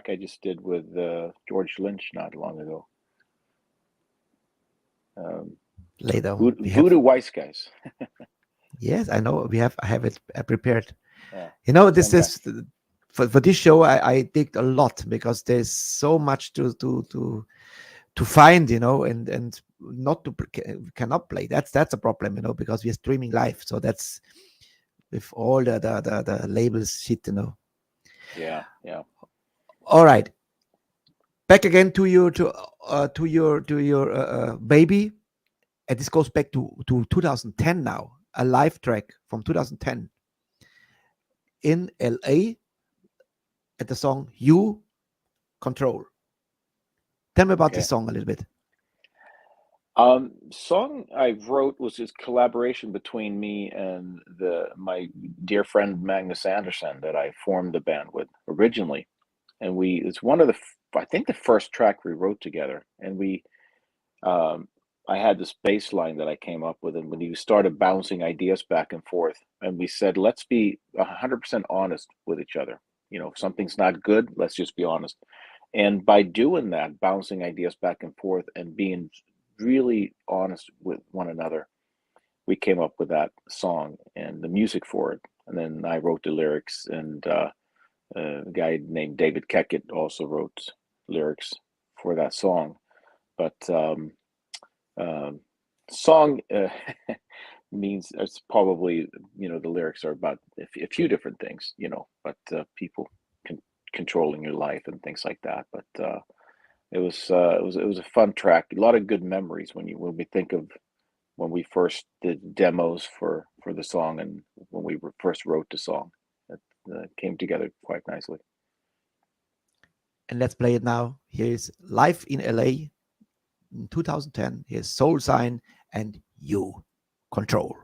I just did with George Lynch not long ago. Later on. Voodoo Weiss guys. Yes, I know. I have it prepared. Yeah. This for this show I digged a lot because there's so much to find, and not to cannot play. That's a problem, because we're streaming live. So that's with all the labels shit, Yeah. All right. back again to your baby, and this goes back to 2010 now. A live track from 2010 in LA at the song "You Control." Tell me about this song a little bit. Song I wrote was this collaboration between me and my dear friend Magnus Andersson that I formed the band with originally, and it's one of I think the first track we wrote together, and I had this bass line that I came up with, and when you started bouncing ideas back and forth, and we said, let's be 100% honest with each other. You know, if something's not good, let's just be honest. And by doing that, bouncing ideas back and forth and being really honest with one another, we came up with that song and the music for it. And then I wrote the lyrics, and a guy named David Keckett also wrote lyrics for that song. But song means it's probably, the lyrics are about a few different things, but people controlling your life and things like that. But it was a fun track. A lot of good memories when we think of when we first did demos for the song and when we first wrote the song. It came together quite nicely. And let's play it now. Here is Live in LA in 2010. Here's Soul Sign and You Control.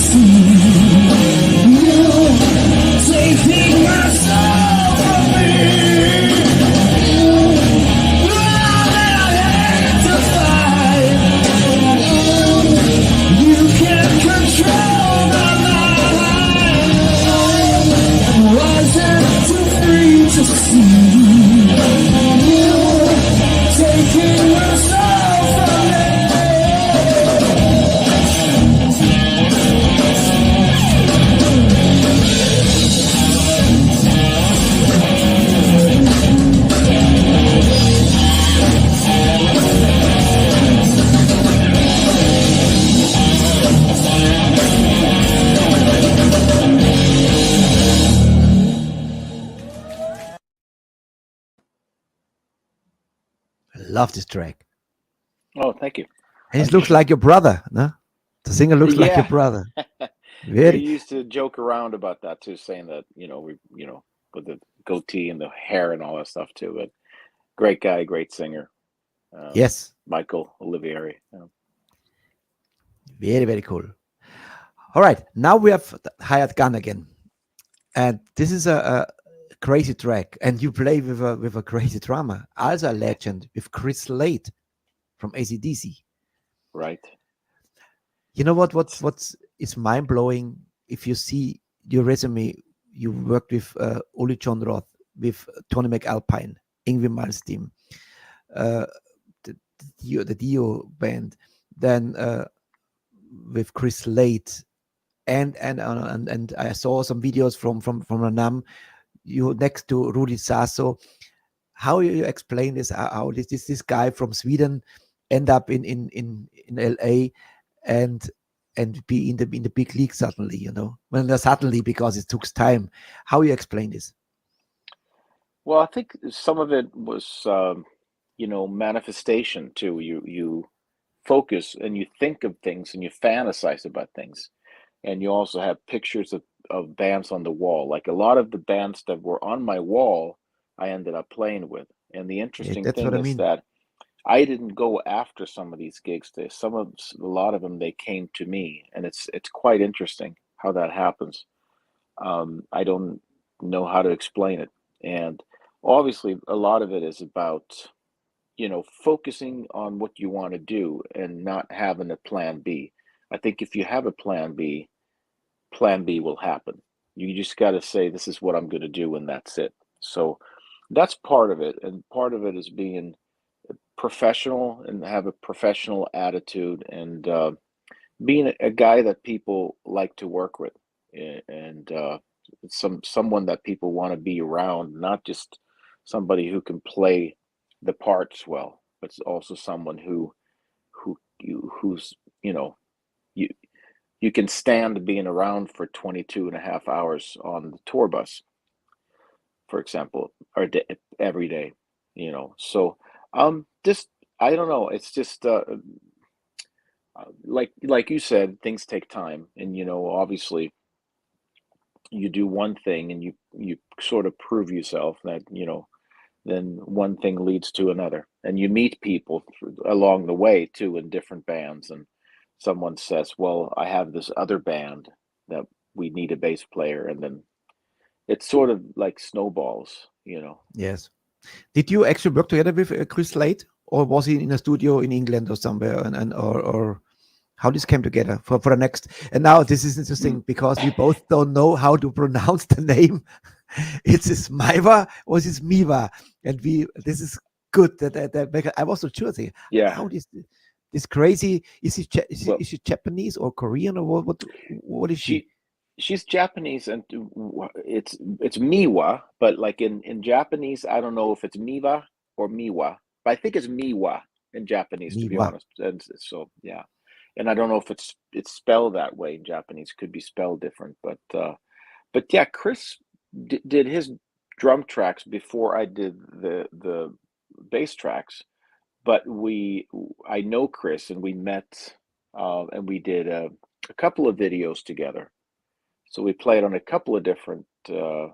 see. You taking my soul from me. All that I had to fight. You can't control my mind. Wasn't too free to see. You taking my soul from me. Love this track. Oh, thank you. And it looks like your brother, no? The singer looks like your Yeah. brother. We Very. used to joke around about that too, saying that, with the goatee and the hair and all that stuff too. But great guy, great singer. Yes. Michael Olivieri. Very, very cool. All right. Now we have Hired Gun again. And this is a crazy track. And you play with a crazy drummer. Also a legend with Chris Slade from AC/DC. Right. You know what's is mind blowing? If you see your resume, you worked with Oli John Roth, with Tony McAlpine, Yngwie Malmsteen, the Dio band, then with Chris Slade, and I saw some videos from Ranam. You next to Rudy Sasso. How you explain this? How this guy from Sweden end up in LA and be in the big league suddenly, you know? Well, not suddenly, because it took time. How you explain this? Well, I think some of it was, manifestation too. You focus and you think of things and you fantasize about things. And you also have pictures of bands on the wall. Like a lot of the bands that were on my wall, I ended up playing with. And the Yeah, interesting that's what thing I is mean. that I didn't go after some of these gigs. A lot of them, they came to me, and it's quite interesting how that happens. I don't know how to explain it, and obviously, a lot of it is about focusing on what you want to do and not having a plan B. I think if you have a plan B will happen. You just got to say, this is what I'm going to do, and that's it. So that's part of it, and part of it is being professional and have a professional attitude, and being a guy that people like to work with, and someone that people want to be around, not just somebody who can play the parts well, but also someone who's you you can stand being around for 22 and a half hours on the tour bus, for example, or every day, so just I don't know, it's just like you said, things take time, and obviously you do one thing and you sort of prove yourself that then one thing leads to another, and you meet people along the way too in different bands, and someone says, well, I have this other band that we need a bass player, and then it's sort of like snowballs. Yes. Did you actually work together with Chris Slade, or was he in a studio in England or somewhere, or how this came together for the next? And now this is interesting because we both don't know how to pronounce the name. It's Miva or is Miva, and this is good that I was so sure. Yeah. How this crazy is he? Well, Is she Japanese or Korean, or what is she? she's Japanese, and it's Miwa, but like in Japanese, I don't know if it's Miwa or Miwa, but I think it's Miwa in Japanese, to be Miwa. honest. And so yeah, and I don't know if it's spelled that way in Japanese. Could be spelled different, but yeah, Chris did his drum tracks before I did the bass tracks. But I know Chris, and we met, and we did a couple of videos together. So we played on a couple of different, I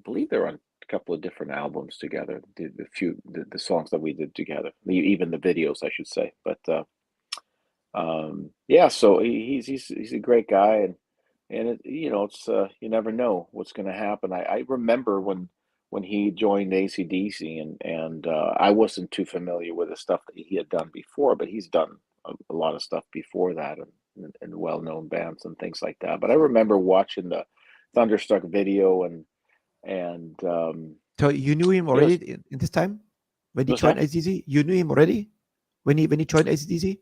believe they're on a couple of different albums together. The songs that we did together, even the videos, I should say. But Yeah, so he's a great guy, and it's you never know what's going to happen. I remember when he joined AC/DC, and I wasn't too familiar with the stuff that he had done before, but he's done a lot of stuff before that, and well-known bands and things like that. But I remember watching the Thunderstruck video, and So you knew him it was already in this time when he what's joined that? ACDC? You knew him already when he joined ACDC?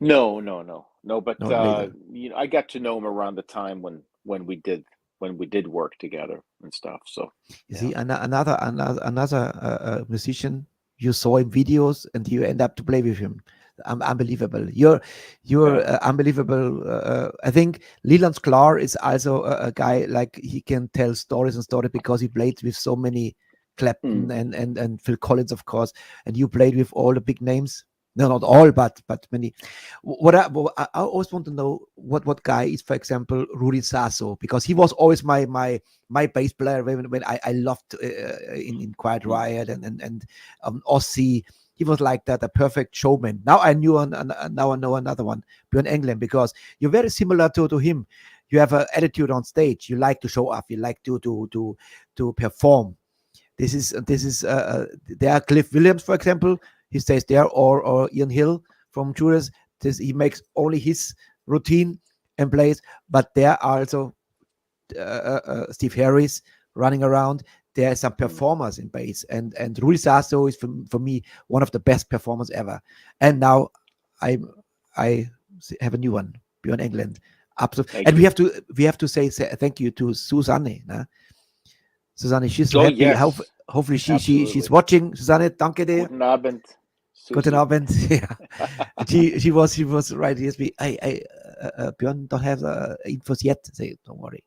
No, no, no, no. But No, later. I got to know him around the time when we did work together and stuff. So You yeah, see, another musician you saw in videos and you end up to play with him. Unbelievable. You're yeah. unbelievable. I think Leland Sklar is also a guy like he can tell stories and stories because he played with so many Hmm. Clapton and Phil Collins, of course, and you played with all the big names. No, not all, but many. What I always want to know what guy is, for example, Rudy Sasso, because he was always my bass player when I loved in Quiet Hmm. Riot and Ozzy. He was like that, a perfect showman. Now I knew now I know another one, Bjorn Englen, because you're very similar to him. You have an attitude on stage. You like to show off. You like to perform. There are Cliff Williams, for example. He stays there, or Ian Hill from Judas. He makes only his routine and plays. But there are also Steve Harris running around. There are some Hmm. performers in bass, and Rui Sasso is for me one of the best performers ever. And now I have a new one, Bjorn England. Absolutely, Thank and you. we have to say thank you to Susanne. Nah? Susanne, she's so Oh happy. yes, Hopefully she's absolutely. watching. Susanne, danke dir. Guten Abend, Guten Susie. Abend. Yeah. She was right here. I Björn don't have infos yet. Say, don't worry,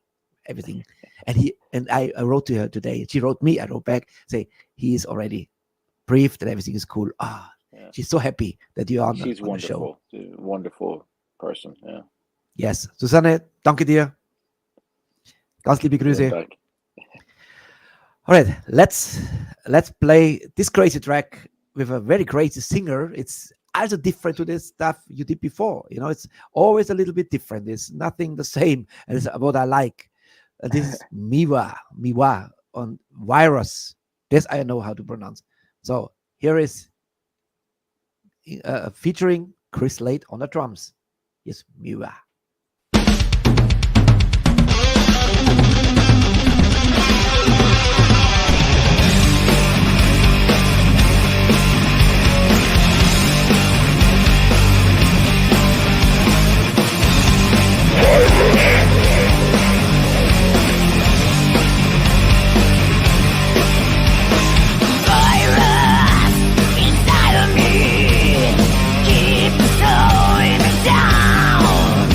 everything. I wrote to her today. She wrote me. I wrote back. Say he is already briefed and everything is cool. Yeah, She's so happy that you're she's on the show. wonderful. She's a wonderful person. Yeah, Yes, Susanne, danke dir. Ganz liebe vielen Grüße. Dank. All right, let's play this crazy track with a very crazy singer. It's also different to the stuff you did before. It's always a little bit different. It's nothing the same. And it's what I like. This is Miwa on Virus. This I know how to pronounce. So here is featuring Chris Slade on the drums. Yes, Miwa. Inside of me, keep slowing me down.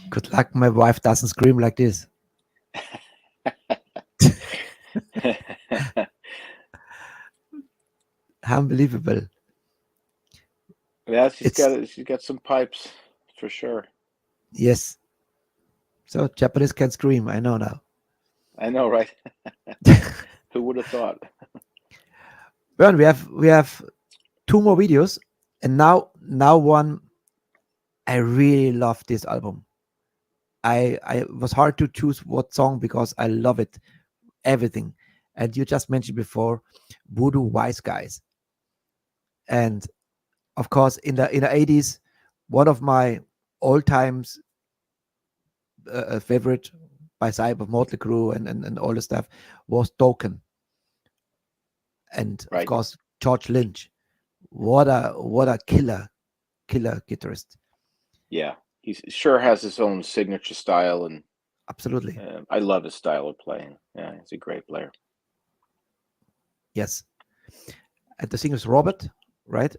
Good luck. My wife doesn't scream like this. Unbelievable. Yeah, It's she's got some pipes for sure. yes. So Japanese can scream. I know now. I know, right? Who would have thought? Bjorn, we have 2 more videos, and now one. I really love this album. I was hard to choose what song because I love it, everything. And you just mentioned before, Voodoo Wise Guys, and of course in the 80s, one of my all times favorite by side of Motley Crue and all the stuff was Token, and of Right. course George Lynch. What a killer guitarist. Yeah, he sure has his own signature style, and Absolutely. I love his style of playing. Yeah, he's a great player. Yes. And the singer's Robert, right?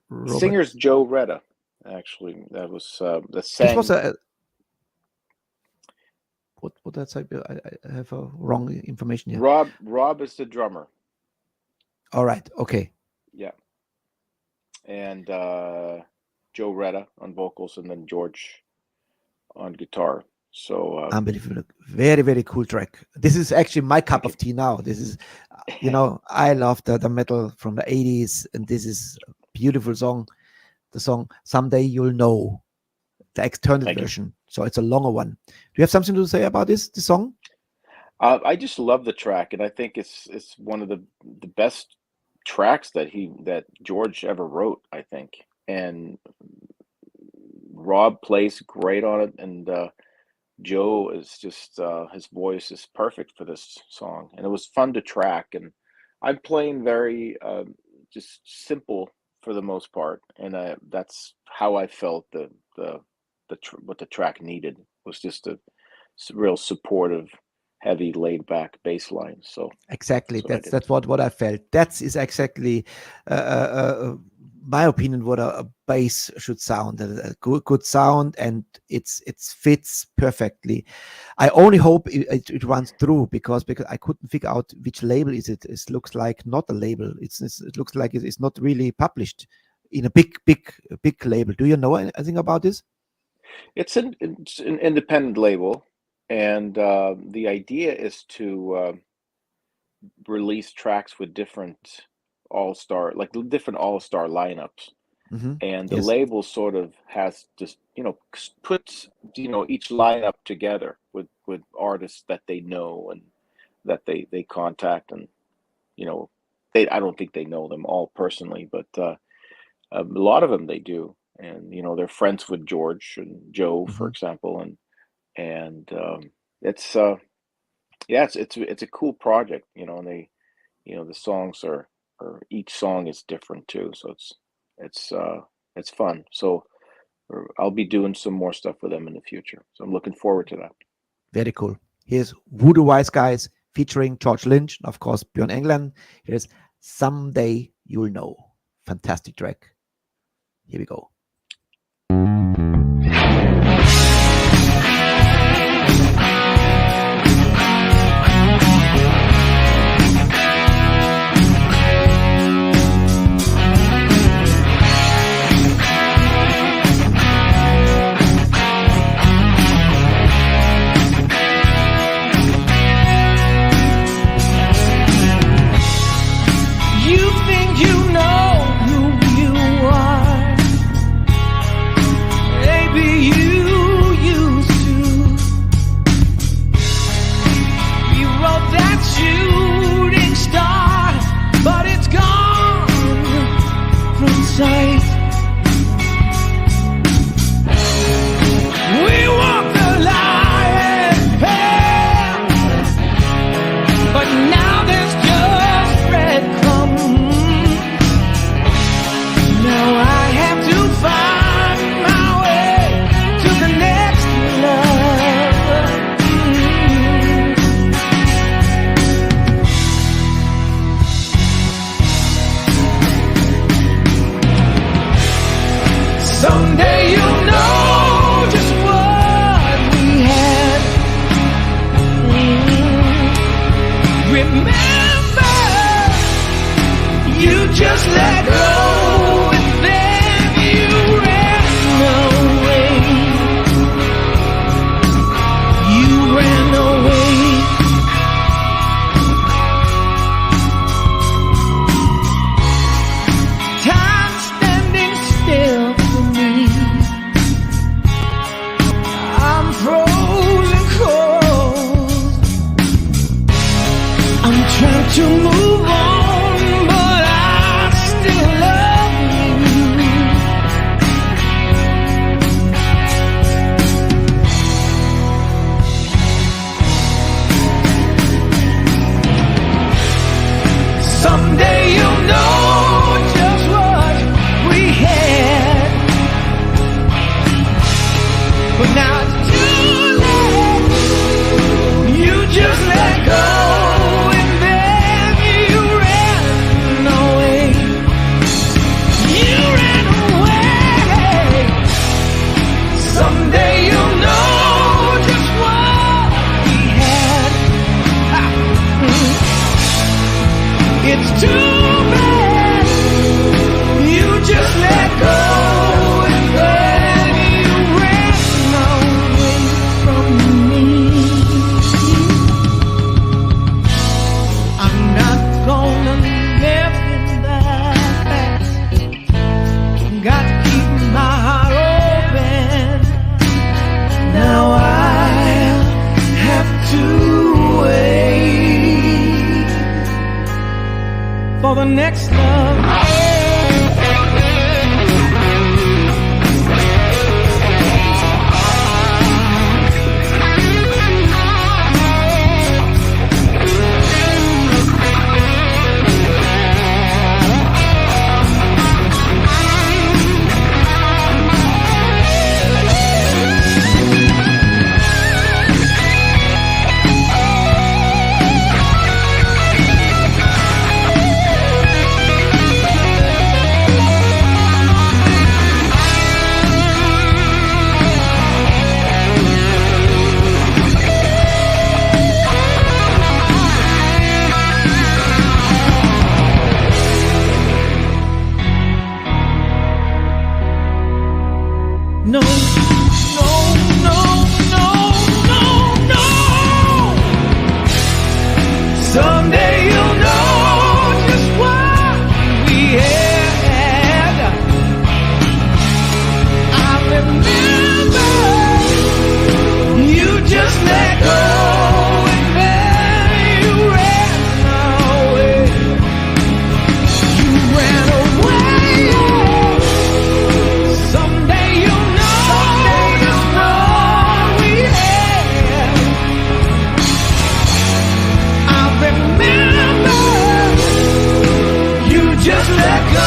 Robert. Singer's Joe Retta, actually. That was that This sang. was a what that's I have a wrong information here. Rob is the drummer. All right. Okay. Yeah, and Joe Retta on vocals, and then George on guitar. So Unbelievable. Very, very cool track. This is actually my cup Thank of tea now. This is, I love the metal from the 80s, and this is a beautiful song. The song Someday You'll Know, the extended Thank you. version. So it's a longer one. Do you have something to say about this song? I just love the track, and I think it's one of the best tracks that George ever wrote, I think. And Rob plays great on it, and Joe is just his voice is perfect for this song, and it was fun to track. And I'm playing very just simple for the most part, and that's how I felt what the track needed was just a real supportive, heavy, laid back bass line. So Exactly. That's what I That's what I felt. That is exactly my opinion. What a bass should sound. A good sound, and it fits perfectly. I only hope it runs through because I couldn't figure out which label is it. It looks like not a label. It looks like it's not really published in a big label. Do you know anything about this? it's an independent label, and the idea is to release tracks with different all-star lineups. Mm-hmm. And the Yes. label sort of has just puts each lineup together with artists that they know and that they contact, and I don't think they know them all personally, but a lot of them they do, and they're friends with George and Joe, for example, and it's it's a cool project, and they the songs are each song is different too, so it's fun. So I'll be doing some more stuff with them in the future, so I'm looking forward to that. Very cool. Here's Voodoo Wise Guys featuring George Lynch, and of course Bjorn Englen. Here's Someday You'll Know. Fantastic track. Here we go. You think you know who you are. Maybe you used to. You wrote that shooting star, but it's gone from sight. We walk the line, but now there's just breadcrumbs. Now I have to find my way to the next love. for the next love. No, no, no, no, no, no. Someday you'll know just what we had. I remember you just let go and then you ran away. You ran away. Someday you'll know just what we had. I remember you just let go.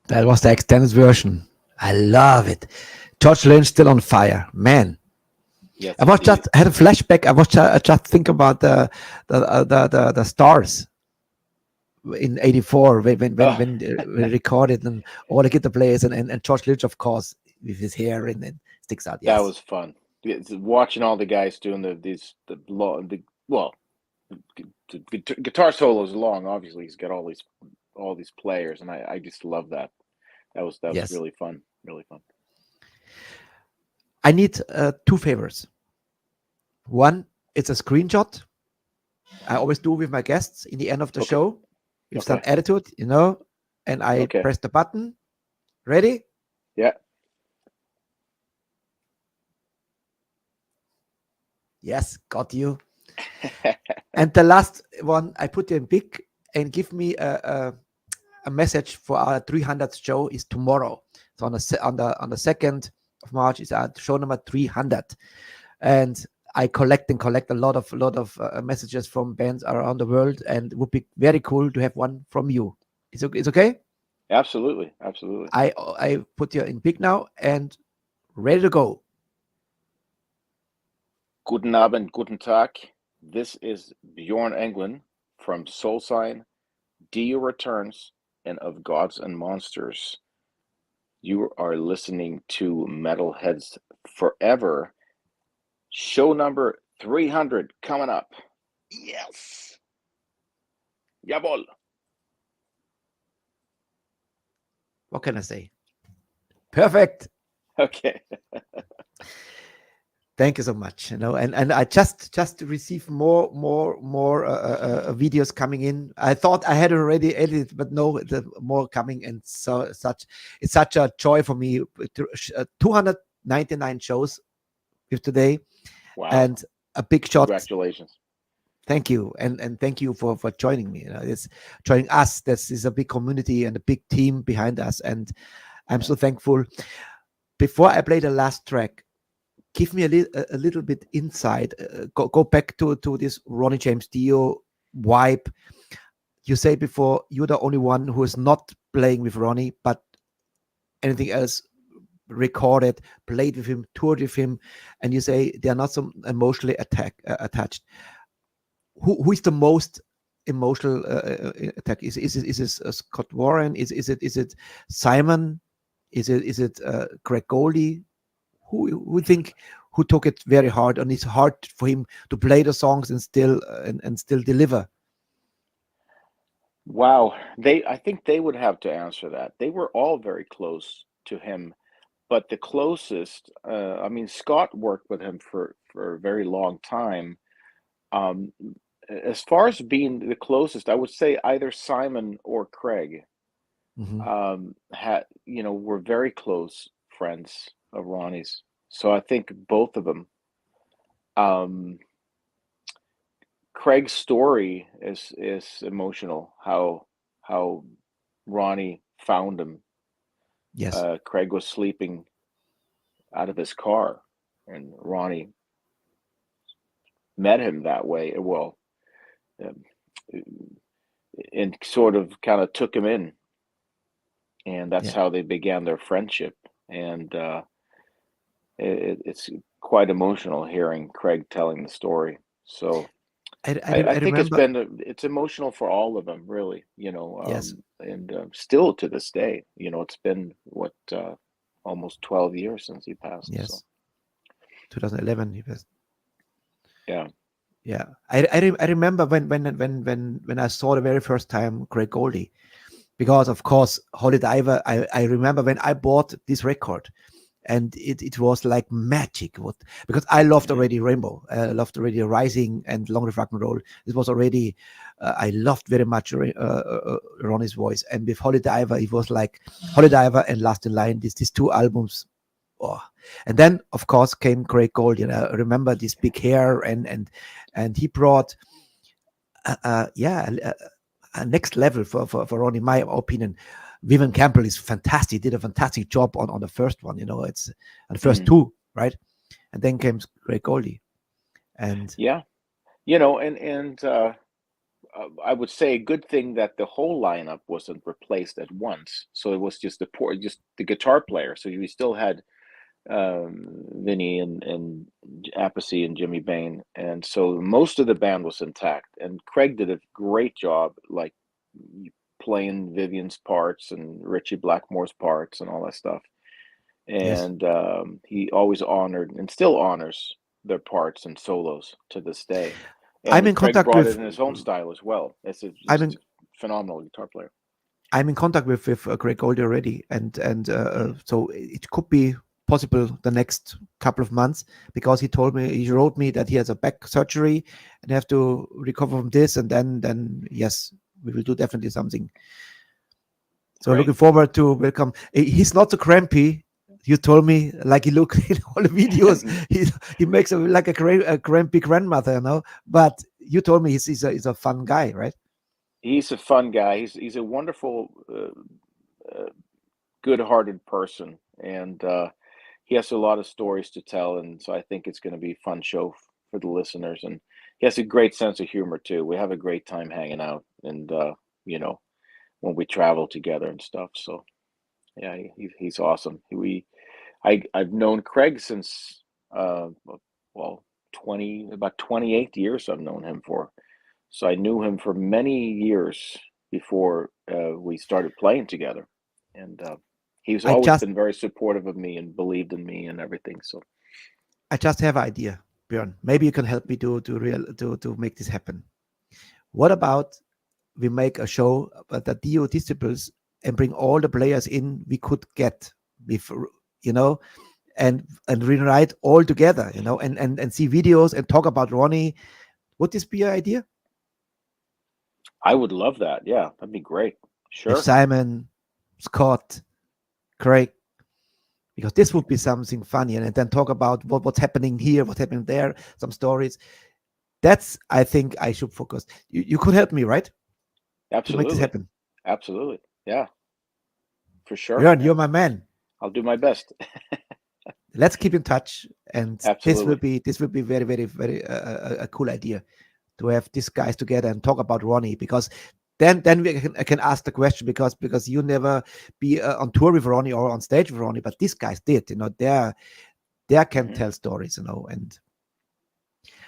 That was the extended version. I love it. George Lynch still on fire, man. Yes, I was indeed. just had a flashback. I was just think about the stars in '84 when we recorded and all the guitar players and George Lynch, of course, with his hair and sticks out. Yes, That was fun. It's watching all the guys doing the guitar solos long. Obviously, he's got all these players, and I just love that. That was Yes. really fun. Really fun. I need two favors. One, it's a screenshot. I always do with my guests in the end of the Okay. show with some Okay. attitude, and I Okay. press the button. Ready? Yeah. Yes, got you. And the last one, I put you in big and give me a message for our 300th show is tomorrow. So on the 2nd of March is our show number 300, and I collect a lot of messages from bands around the world, and it would be very cool to have one from you. It's okay. Absolutely. Absolutely. I put you in big now and ready to go. Guten Abend, guten Tag. This is Bjorn Englen from Soul Sign, Dio Returns, and Of Gods and Monsters. You are listening to Metalheads Forever, show number 300 coming up. Yes! Jawohl! What can I say? Perfect. Okay. Thank you so much. And I just received more videos coming in. I thought I had already edited, but no, the more coming, and so it's such a joy for me. 299 shows with today, Wow. and a big shot. Congratulations. Thank you, and thank you for joining me. It's joining us. This is a big community and a big team behind us, and I'm so thankful. Before I play the last track, give me a little bit insight. Go back to this Ronnie James Dio vibe. You say before you're the only one who is not playing with Ronnie, but anything else recorded, played with him, toured with him, and you say they are not so emotionally attached. Who is the most emotional attack? Is it Scott Warren? Is it Simon? Is it Greg Goldie? Who took it very hard, and it's hard for him to play the songs and still deliver? Wow. I think they would have to answer that. They were all very close to him, but the closest, I mean, Scott worked with him for a very long time. As far as being the closest, I would say either Simon or Craig were very close friends of Ronnie's. So I think both of them. Craig's story is emotional. How Ronnie found him. Yes. Craig was sleeping out of his car, and Ronnie met him that way. Well, and sort of kind of took him in, and that's how they began their friendship. And it's quite emotional hearing Craig telling the story. So I think it's emotional for all of them, really. Yes. And still to this day, it's been almost 12 years since he passed. Yes. So. 2011 he passed. Yeah. Yeah, I remember when I saw the very first time Greg Goldie, because of course Holy Diver. I remember when I bought this record, and it was like magic. Because I loved already Rainbow, I loved already Rising and Long Live Rock and Roll. It was already I loved very much Ronnie's voice, and with Holy Diver it was like Holy Diver and Last in Line. These two albums. Oh. And then of course came Greg Goldie, and I remember this big hair, and he brought a next level for Ronnie, in my opinion. Vivian Campbell is fantastic, did a fantastic job on the first one, it's on the first two, right? And then came Greg Goldie, and I would say a good thing that the whole lineup wasn't replaced at once. So it was just the guitar player. So we still had Vinny and Appice and Jimmy Bain, and so most of the band was intact. And Craig did a great job, like playing Vivian's parts and Richie Blackmore's parts and all that stuff. And he always honored and still honors their parts and solos to this day. And I'm in Craig contact brought with it in his own style as well. It's a phenomenal guitar player. I'm in contact with Greg Goldie already, and so it could be possible the next couple of months, because he wrote me that he has a back surgery and have to recover from this, and then yes, we will do definitely something. So Great. looking forward to welcome. He's not so crampy. You told me, like he look in all the videos. he makes like a crampy grandmother, But you told me he's a fun guy, right? He's a fun guy. He's a wonderful, good-hearted person, and he has a lot of stories to tell. And so I think it's going to be a fun show for the listeners. And he has a great sense of humor too. We have a great time hanging out, and when we travel together and stuff. So yeah, he's awesome. I've known Craig since about 28 years. I've known him for. So I knew him for many years before we started playing together, and he's always been very supportive of me and believed in me and everything. So I just have an idea, Bjorn. Maybe you can help me to make this happen. What about we make a show that Dio disciples and bring all the players in we could get you know, and rewrite all together, you know, and see videos and talk about Ronnie. Would this be your idea? I would love that. Yeah, that'd be great. Sure. If Simon, Scott, Craig, because this would be something funny, and then talk about what's happening here, what's happening there, some stories. That's, I think I should focus. You could help me, right? Absolutely. To make this happen. Absolutely. Yeah. For sure. Bjorn, you're my man. I'll do my best. Let's keep in touch, and Absolutely. this will be very, very, very a cool idea to have these guys together and talk about Ronnie, because then I can ask the question, because you never be on tour with Ronnie or on stage with Ronnie, but these guys did, you know, they can tell stories, you know, and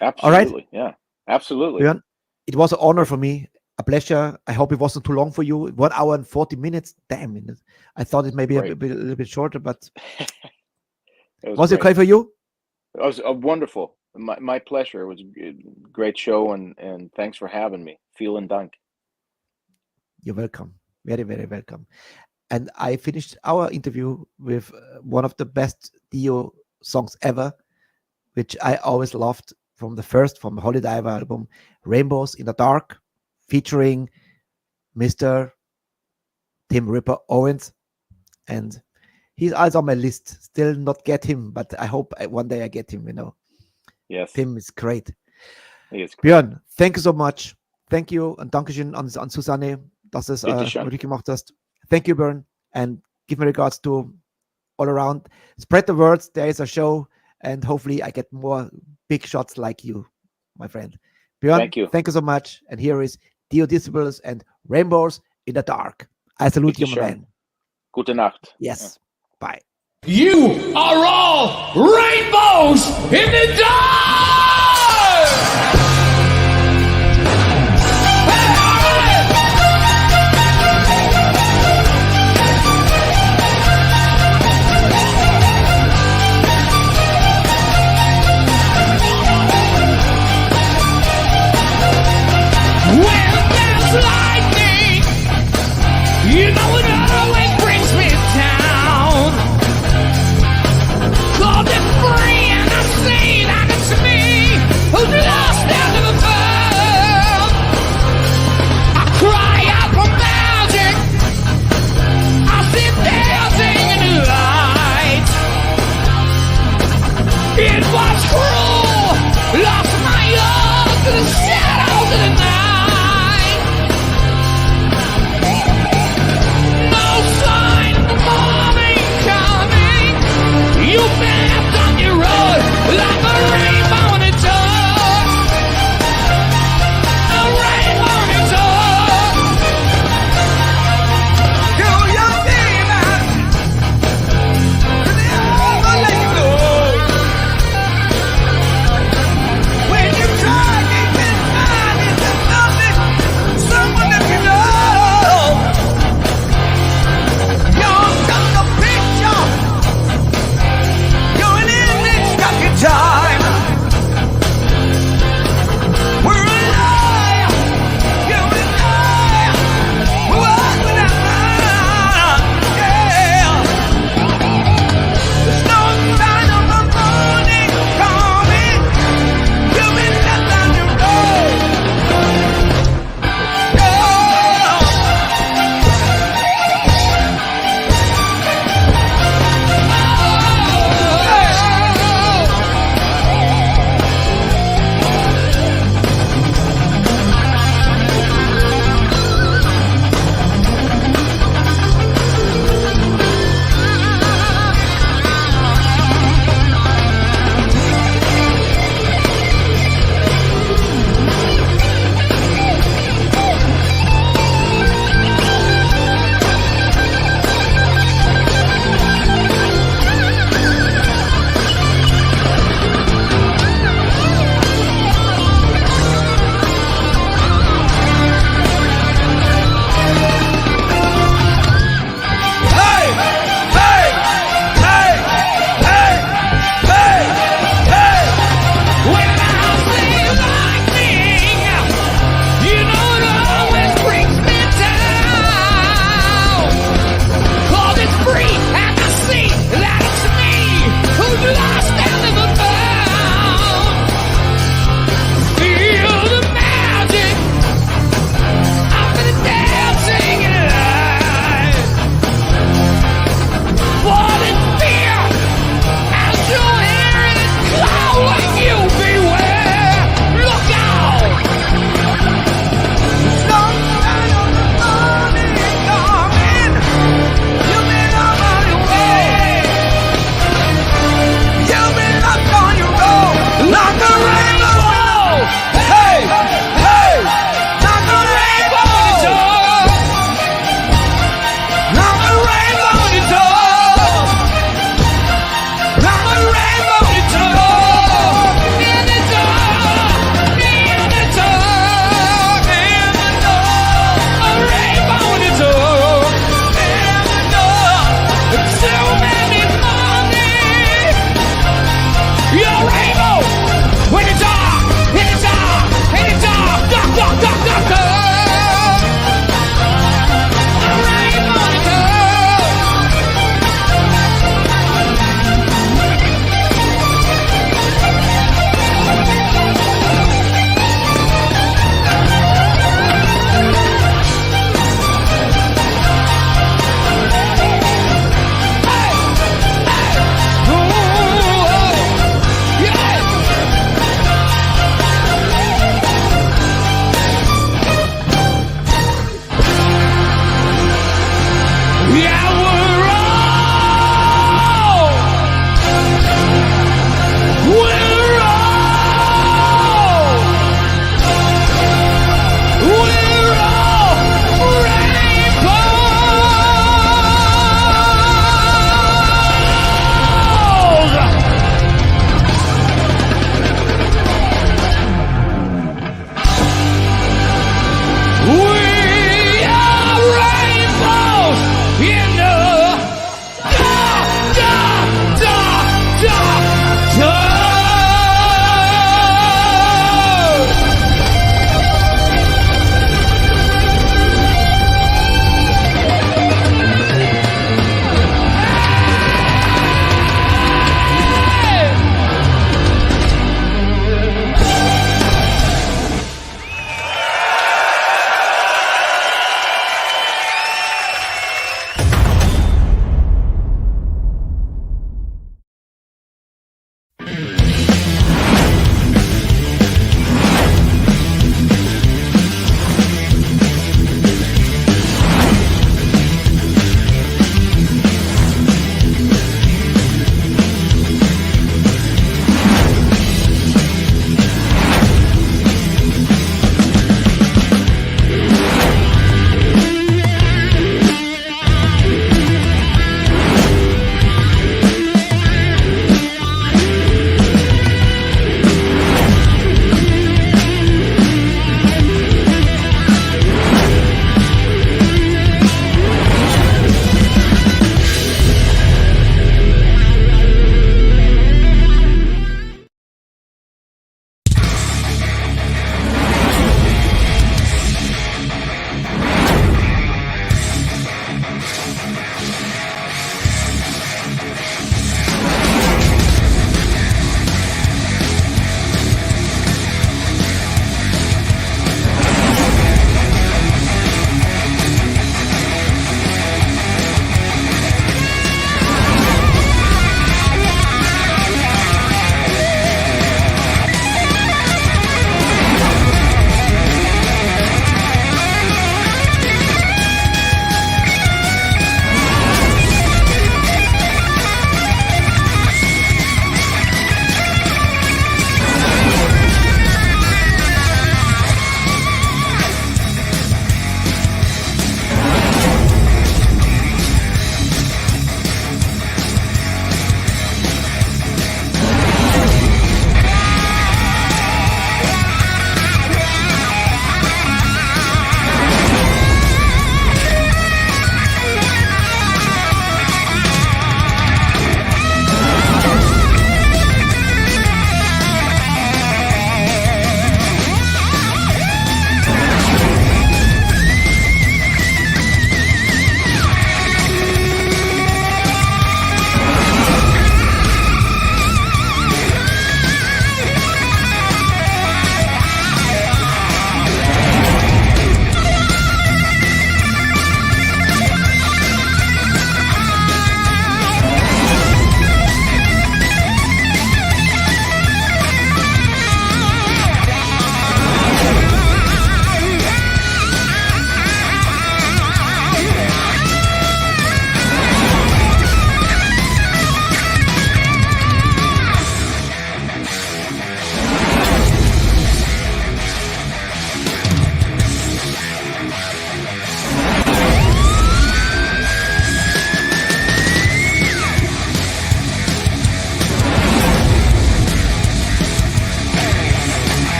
Absolutely. All right. Yeah. Absolutely. Bjorn, it was an honor for me, a pleasure. I hope it wasn't too long for you. 1 hour and 40 minutes. Damn, I thought it may be a little bit shorter, but was it okay for you? It was wonderful. My pleasure. It was a great show, and thanks for having me. Vielen Dank. You're welcome. Very, very welcome. And I finished our interview with one of the best Dio songs ever, which I always loved from the Holy Diver album, Rainbows in the Dark, featuring Mr. Tim Ripper Owens. And he's also on my list. Still not get him, but I hope one day I get him, you know. Yes. Tim is great. He is great. Björn, thank you so much. Thank you und Dankeschön an Susanne, dass du es möglich gemacht hast. Thank you, Björn, and give me regards to all around. Spread the words. There is a show, and hopefully I get more big shots like you, my friend. Björn, thank you so much. And here is Dio Disciples and Rainbows in the Dark. I salute you, my man. Gute Nacht. Yes. Bye. You are all rainbows in the dark! When there's lightning, you know it always brings me down. Called it free and I see that it's me who's lost out of the world. I cry out for magic, I see dancing in the light. It was cruel, lost my all to the shadows of the night. You've been left on your road like a rainbow in the dark. A rainbow in the dark. Do your thing, man. Never let you go.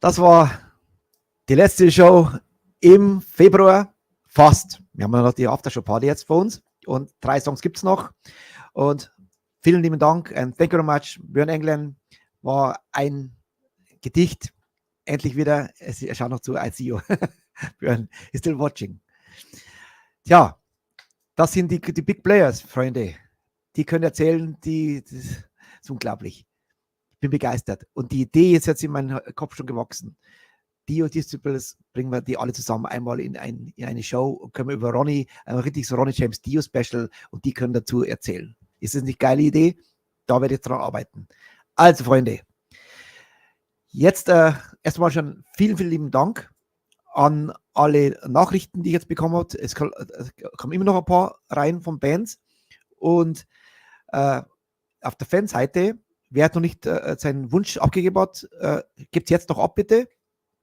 Das war die letzte Show im Februar. Fast. Wir haben ja noch die Aftershow-Party jetzt vor uns. Und 3 Songs gibt es noch. Und vielen lieben Dank and thank you very much. Bjorn Englen war ein Gedicht. Endlich wieder. Er schaut noch zu. I see you. Bjorn is still watching. Tja, das sind die Big Players, Freunde. Die können erzählen, das ist unglaublich. Ich bin begeistert. Und die Idee ist jetzt in meinem Kopf schon gewachsen. Die und die Disciples bringen wir die alle zusammen einmal in eine Show und können wir über Ronnie, ein richtiges Ronnie James Dio Special, und die können dazu erzählen. Ist das nicht eine geile Idee? Da werde ich dran arbeiten. Also, Freunde, jetzt erstmal schon vielen, vielen lieben Dank an alle Nachrichten, die ich jetzt bekommen habe. Es kommen immer noch ein paar rein von Bands. Und auf der Fanseite, wer noch nicht seinen Wunsch abgegeben hat, gibt es jetzt noch ab, bitte.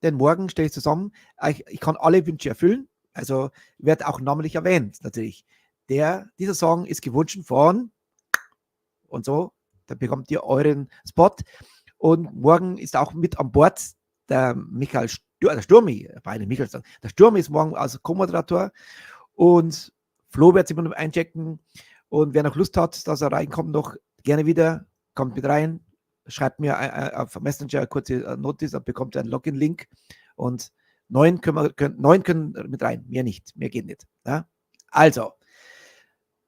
Denn morgen stelle ich zusammen. Ich kann alle Wünsche erfüllen. Also wird auch namentlich erwähnt, natürlich. Dieser Song ist gewünscht von und so. Da bekommt ihr euren Spot. Und morgen ist auch mit an Bord der Sturmi, der Sturmi ist morgen als Co-Moderator, und Flo wird sich immer noch einchecken, und wer noch Lust hat, dass er reinkommt, noch gerne wieder, kommt mit rein, schreibt mir auf Messenger eine kurze Notiz, dann bekommt ihr einen Login-Link, und 9 können mit rein, mehr nicht, mehr geht nicht. Ja? Also,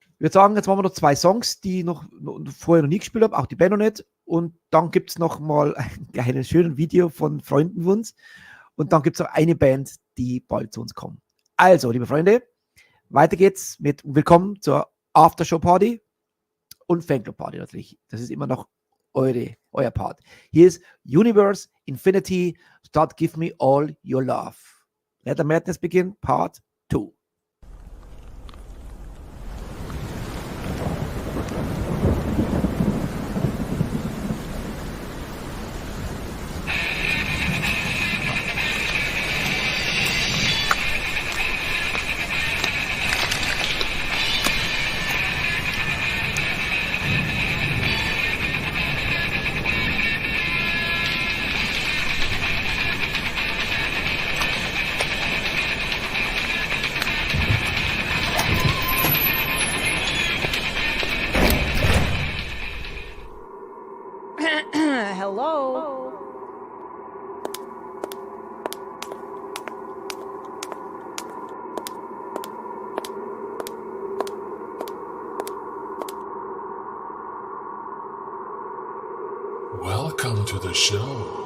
ich würde sagen, jetzt machen wir noch 2 Songs, die ich vorher noch nie gespielt habe, auch die Band noch nicht, und dann gibt es noch mal ein kleines schönes Video von Freunden von uns. Und dann gibt es noch eine Band, die bald zu uns kommt. Also, liebe Freunde, weiter geht's mit Willkommen zur Aftershow-Party und Fanclub-Party natürlich. Das ist immer noch euer Part. Hier ist Universe, Infinity, Start Give Me All Your Love. Let the Madness Begin, Part 2. Hello? Welcome to the show.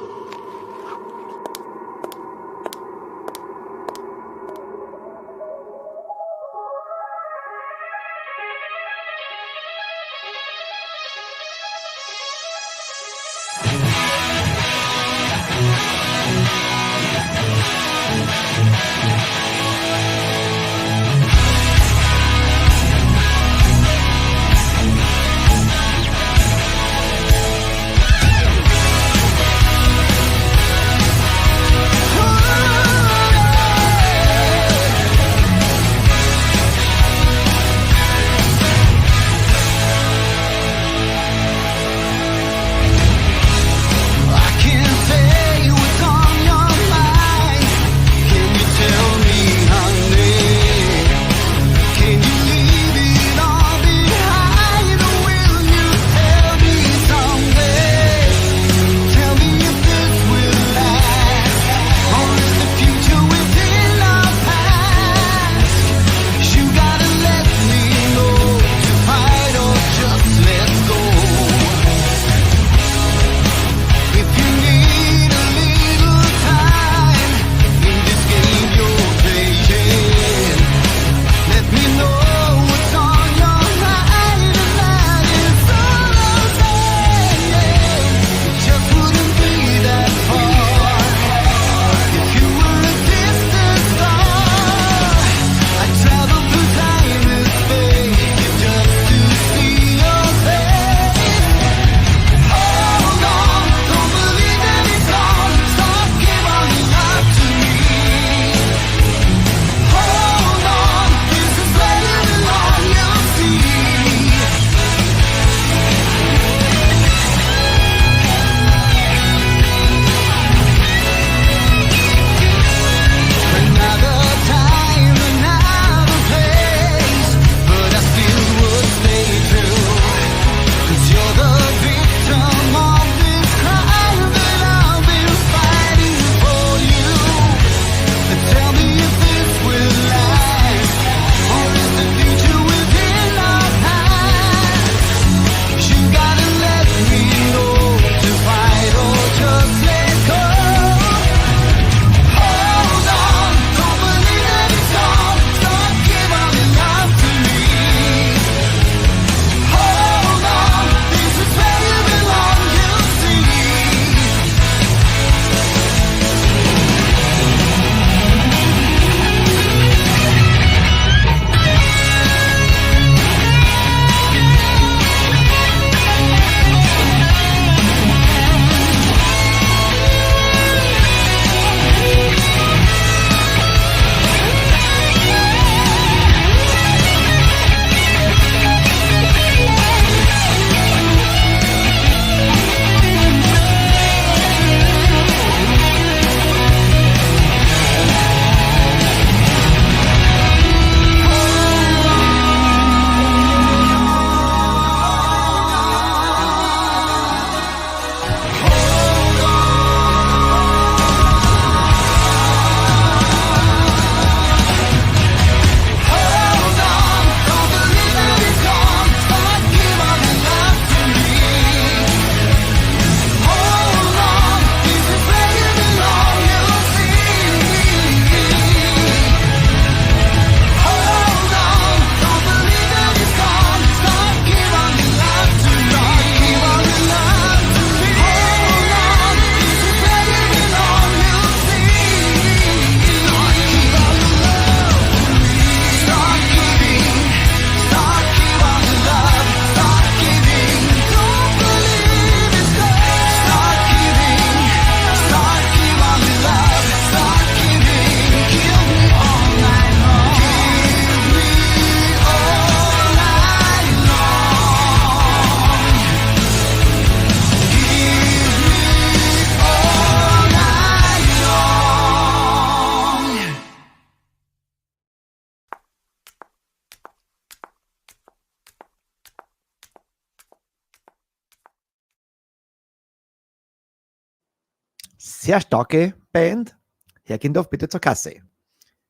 Sehr starke Band. Herr Kindorf, bitte zur Kasse.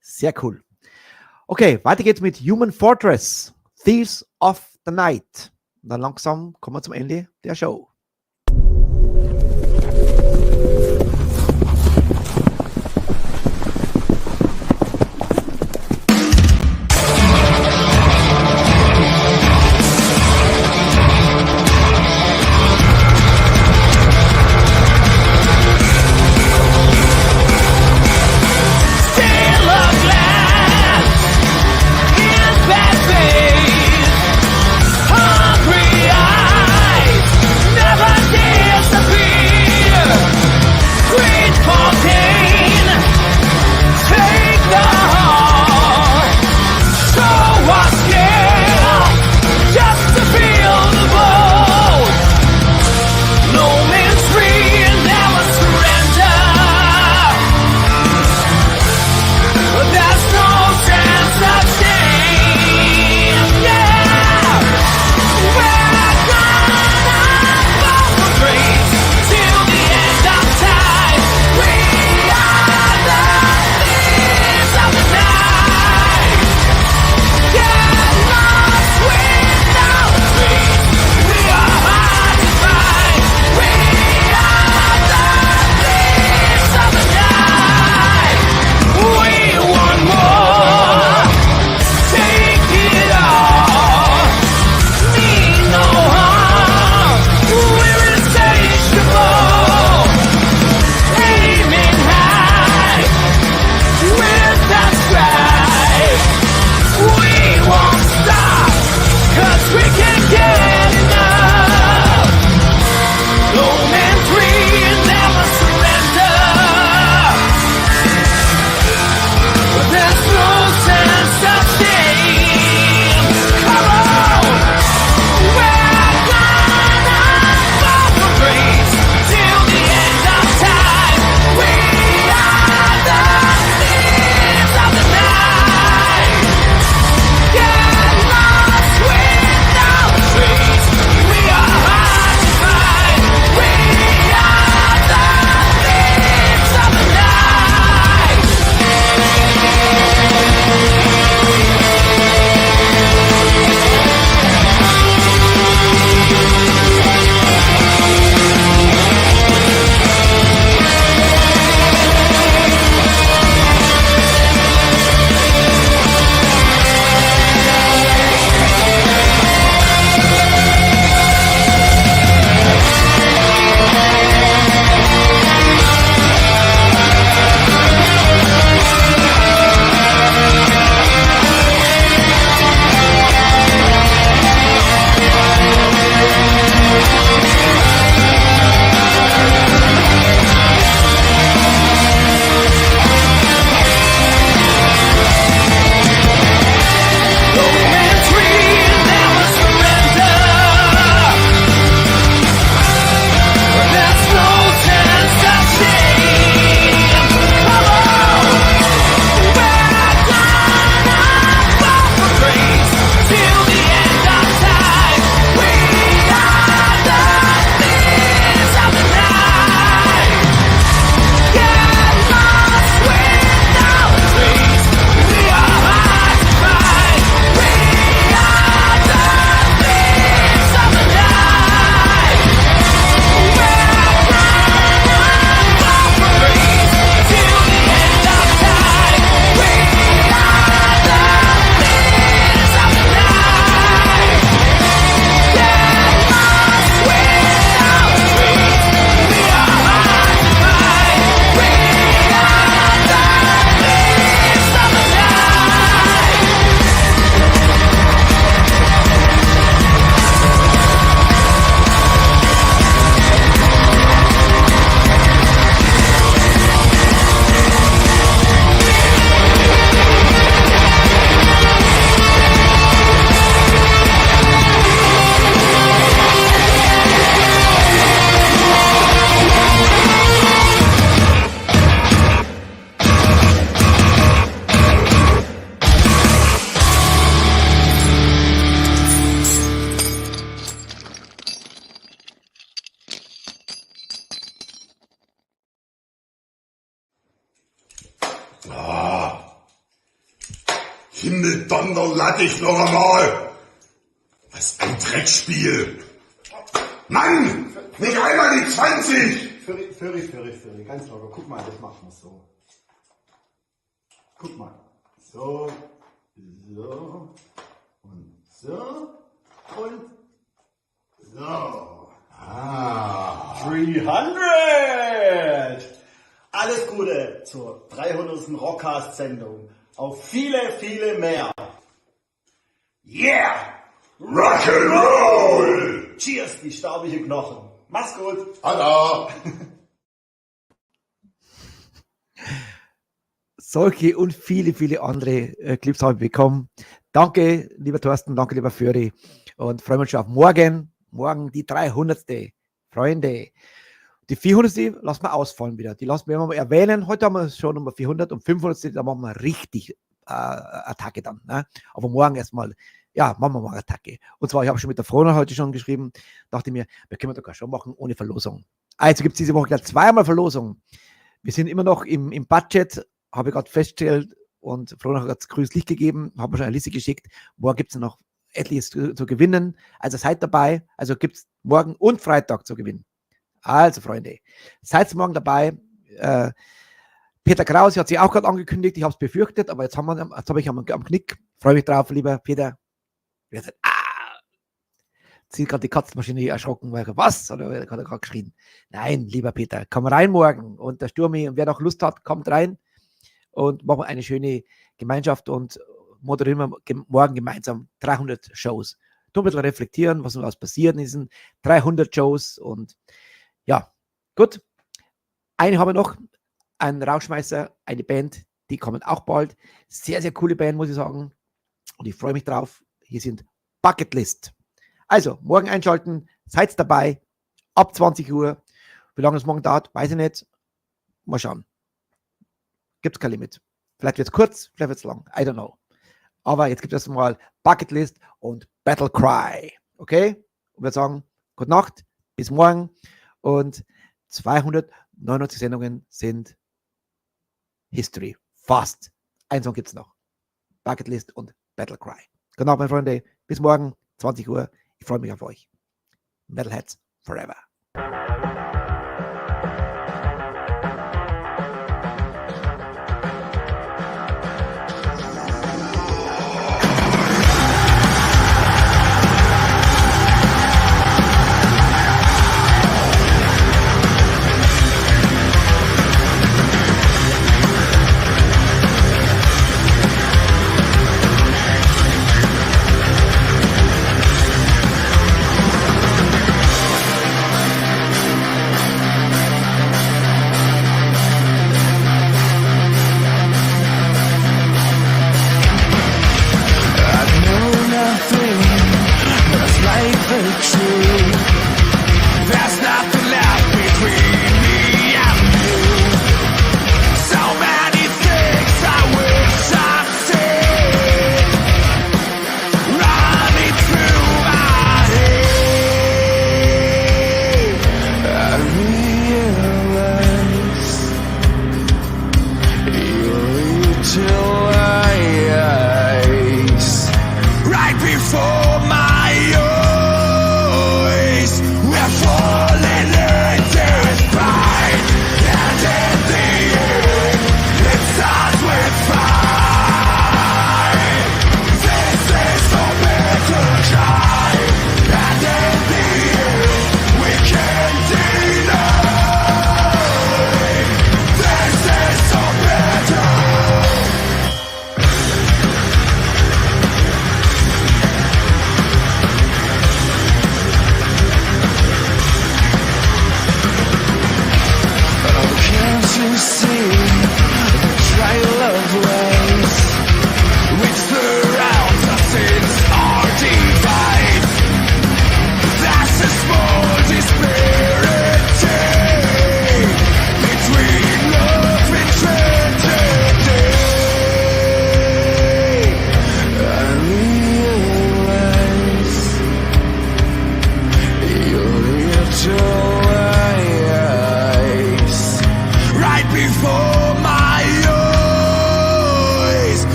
Sehr cool. Okay, weiter geht's mit Human Fortress, Thieves of the Night. Und dann langsam kommen wir zum Ende der Show. Hungry eyes never disappear. Himmeldonder, latt dich noch einmal! Was ein Dreckspiel! Mann! Nicht einmal die 20! Für, ganz locker. Guck mal, das machen wir so. Guck mal. So, so und so und so. 300! Alles Gute zur 300. Rockcast-Sendung. Auf viele, viele mehr. Yeah! Rock'n'Roll! Cheers, die staubigen Knochen. Mach's gut. Hallo! Solche und viele, viele andere Clips habe ich bekommen. Danke, lieber Thorsten, danke, lieber Föri. Und freuen wir uns schon auf morgen. Morgen die 300. Freunde. Die 400. lassen wir ausfallen wieder. Die lassen wir immer mal erwähnen. Heute haben wir schon Nummer 400 und 500. Da machen wir richtig Attacke dann. Ne? Aber morgen erstmal, ja, machen wir mal Attacke. Und zwar, ich habe schon mit der Frona heute schon geschrieben, dachte mir, wir können doch gar schon machen ohne Verlosung. Also gibt es diese Woche gleich zweimal Verlosung. Wir sind immer noch im Budget, habe ich gerade festgestellt, und Frona hat gerade grünes Licht gegeben, habe mir schon eine Liste geschickt. Morgen gibt es noch etliches zu gewinnen. Also seid dabei. Also gibt es morgen und Freitag zu gewinnen. Also, Freunde, seid morgen dabei. Peter Krause hat sich auch gerade angekündigt. Ich habe es befürchtet, aber jetzt habe ich am Knick. Freue mich drauf, lieber Peter. Zieht gerade die Katzenmaschine erschrocken, weil was? Oder hat er gerade geschrien? Nein, lieber Peter, komm rein morgen. Und der Sturmi, und wer noch Lust hat, kommt rein und machen wir eine schöne Gemeinschaft und moderieren wir morgen gemeinsam 300 Shows. Du ein bisschen reflektieren, was noch passiert in diesen 300 Shows. Und ja, gut. Eine haben wir noch, einen Rauschmeißer, eine Band, die kommen auch bald. Sehr, sehr coole Band, muss ich sagen. Und ich freue mich drauf. Hier sind Bucketlist. Also, morgen einschalten, seid dabei, ab 20 Uhr. Wie lange es morgen dauert, weiß ich nicht. Mal schauen. Gibt es kein Limit. Vielleicht wird es kurz, vielleicht wird es lang. I don't know. Aber jetzt gibt es mal Bucketlist und Battle Cry. Okay? Und wir sagen, gute Nacht, bis morgen. Und 299 Sendungen sind History. Fast. Ein Song gibt es noch. Bucketlist und Battle Cry. Gute Nacht, meine Freunde. Bis morgen, 20 Uhr. Ich freue mich auf euch. Metalheads Forever.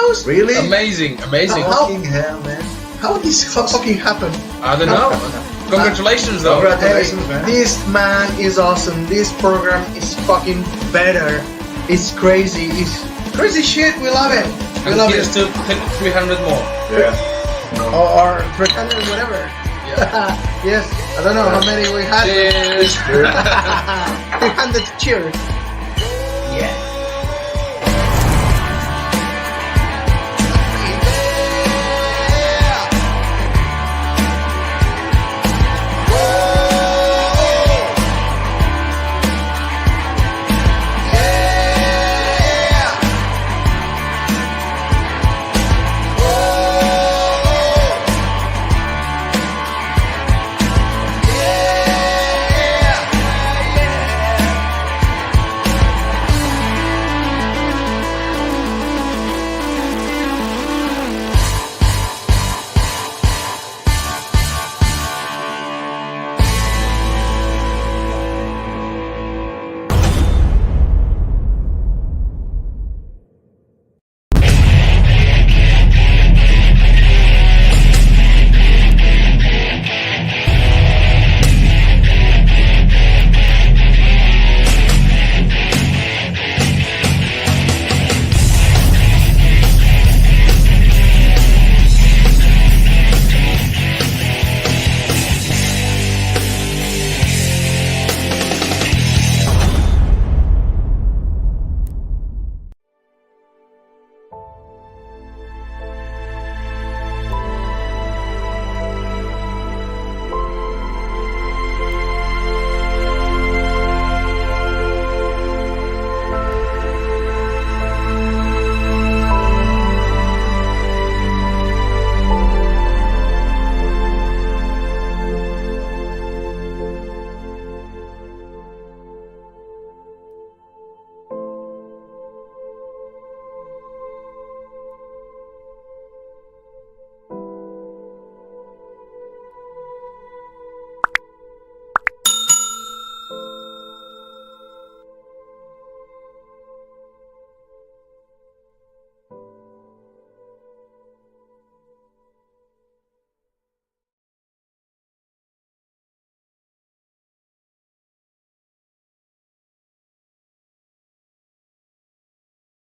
videos? Really? Amazing. Fucking hell, man. How this fucking happened? I don't know. Congratulations, though. Congratulations, man. This man is awesome. This program is fucking better. It's crazy. It's crazy shit. We love it. We love Here's it. to 300 more. Yeah. Or 300, whatever. Yes. I don't know how many we had. Cheers. 300 cheers. Yeah.